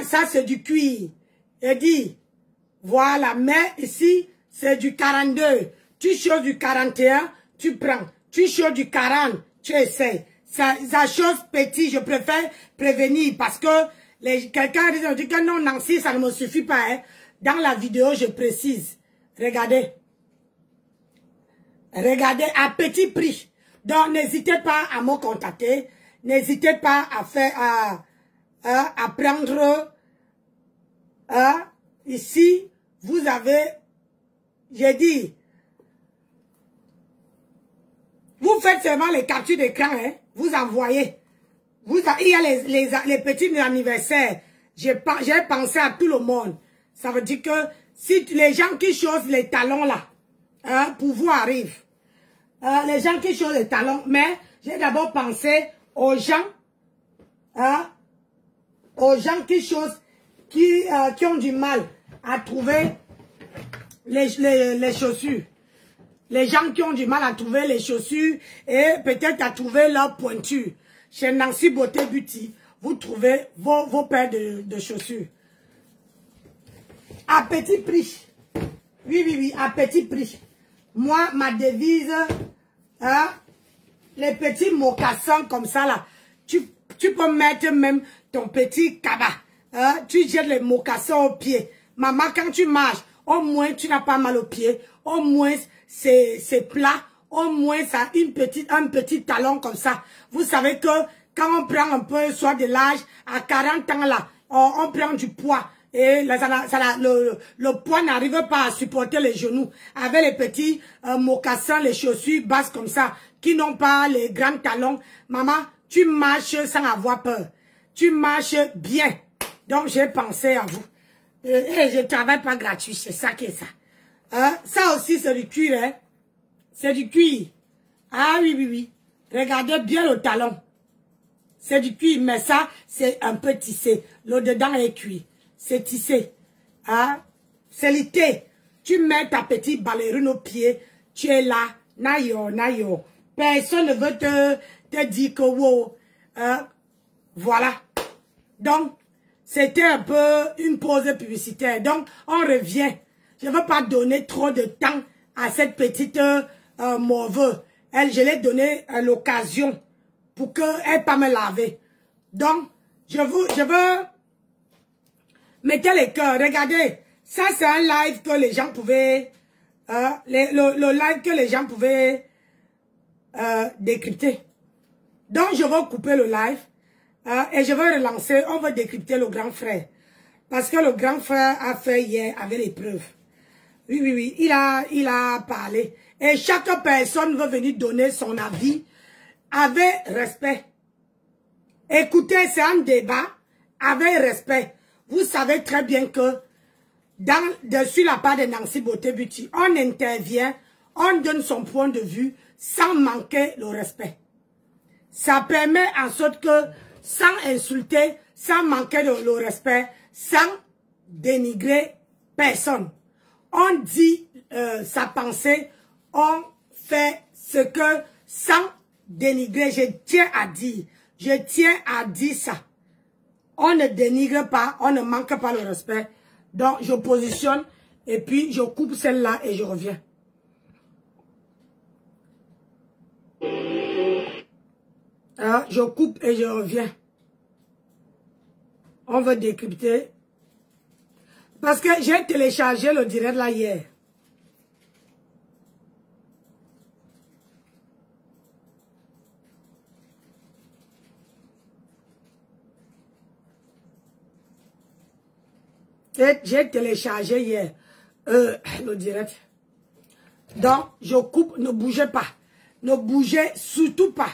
Ça, c'est du cuir. Et dit, voilà, mais ici, c'est du 42. Tu choses du 41, tu prends. Tu choses du 40, tu essaies. Ça chose petit, je préfère prévenir parce que quelqu'un dit que non, Nancy, ça ne me suffit pas. Hein. Dans la vidéo, je précise. Regardez. Regardez, à petit prix. Donc, n'hésitez pas à me contacter. N'hésitez pas à faire, à prendre, ici, vous avez, j'ai dit, vous faites seulement les captures d'écran, hein, vous envoyez. Il y a les petits anniversaires. J'ai pensé à tout le monde. Ça veut dire que si les gens qui chaussent les talons là, pour vous arrive. Les gens qui chaussent les talons, mais j'ai d'abord pensé aux gens qui chaussent, qui ont du mal à trouver les chaussures. Les gens qui ont du mal à trouver les chaussures et peut-être à trouver leur pointure. Chez Nancy Beauté Beauty, vous trouvez vos paires de chaussures. À petit prix. Oui, à petit prix. Moi, ma devise, les petits mocassins comme ça, là, tu peux mettre même ton petit cabas. Tu jettes les mocassins au pied. Maman, quand tu marches, au moins, tu n'as pas mal au pied. Au moins, c'est plat. Au moins, ça a un petit talon comme ça. Vous savez que quand on prend un peu, soit de l'âge, à 40 ans, là, on prend du poids. Et là, le poids n'arrive pas à supporter les genoux. Avec les petits mocassins, les chaussures basses comme ça, qui n'ont pas les grands talons. Maman, tu marches sans avoir peur. Tu marches bien. Donc, j'ai pensé à vous. Et je ne travaille pas gratuit, c'est ça qui est ça. Ça aussi, c'est du cuir, hein. C'est du cuir. Ah oui. Regardez bien le talon. C'est du cuir, mais ça, c'est un peu tissé. Le dedans est cuir. C'est tissé. C'est lité. Tu mets ta petite ballerine au pied. Tu es là. Nayo. Personne ne veut te dire que wow. Voilà. Donc, c'était un peu une pause publicitaire. Donc, on revient. Je ne veux pas donner trop de temps à cette petite morveuse. Je l'ai donné l'occasion pour qu'elle pas me laver. Donc, je veux mettre les cœurs. Regardez, ça c'est un live que les gens pouvaient, le live que les gens pouvaient décrypter. Donc, je vais couper le live et je vais relancer. On va décrypter le grand frère. Parce que le grand frère a fait hier avec les preuves. Oui, il a parlé. Et chaque personne veut venir donner son avis avec respect. Écoutez, c'est un débat avec respect. Vous savez très bien que sur la part de Nancy Beauté Beauty, on intervient, on donne son point de vue sans manquer le respect. Ça permet en sorte que, sans insulter, sans manquer le respect, sans dénigrer personne. On dit sa pensée, on fait ce que, sans dénigrer, je tiens à dire ça. On ne dénigre pas, on ne manque pas le respect. Donc, je positionne et puis je coupe celle-là et je reviens. Je coupe et je reviens. On va décrypter. Parce que j'ai téléchargé le direct là hier. J'ai téléchargé hier. le direct. Donc, je coupe, ne bougez pas. Ne bougez surtout pas.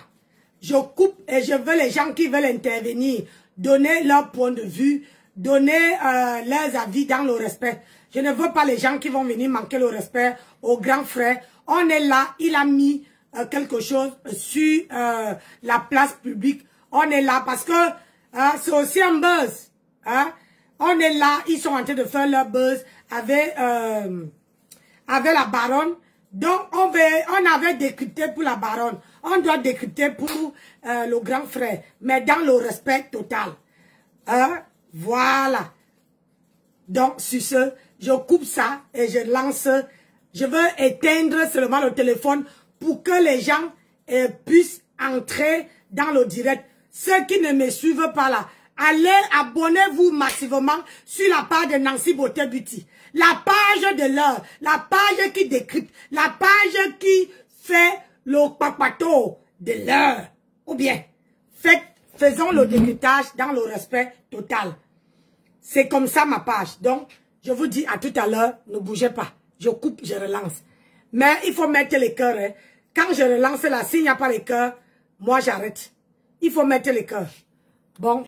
Je coupe et je veux les gens qui veulent intervenir, donner leur point de vue, donner leurs avis dans le respect. Je ne veux pas les gens qui vont venir manquer le respect aux grands frères. On est là, il a mis quelque chose sur la place publique. On est là parce que c'est aussi un buzz. Hein? On est là, ils sont en train de faire leur buzz avec la baronne. Donc, on avait décrypté pour la baronne. On doit décrypter pour le grand frère. Mais dans le respect total. Voilà. Donc, sur ce, je coupe ça et je lance. Je veux éteindre seulement le téléphone pour que les gens puissent entrer dans le direct. Ceux qui ne me suivent pas là, allez, abonnez-vous massivement sur la page de Nancy Beauté Beauty. La page de l'heure, la page qui décrypte, la page qui fait le papato de l'heure. Ou bien, faisons le décryptage dans le respect total. C'est comme ça ma page. Donc, je vous dis à tout à l'heure, ne bougez pas. Je coupe, je relance. Mais il faut mettre les cœurs. Hein. Quand je relance là, s'il n'y a pas les cœurs, moi j'arrête. Il faut mettre les cœurs. Bon.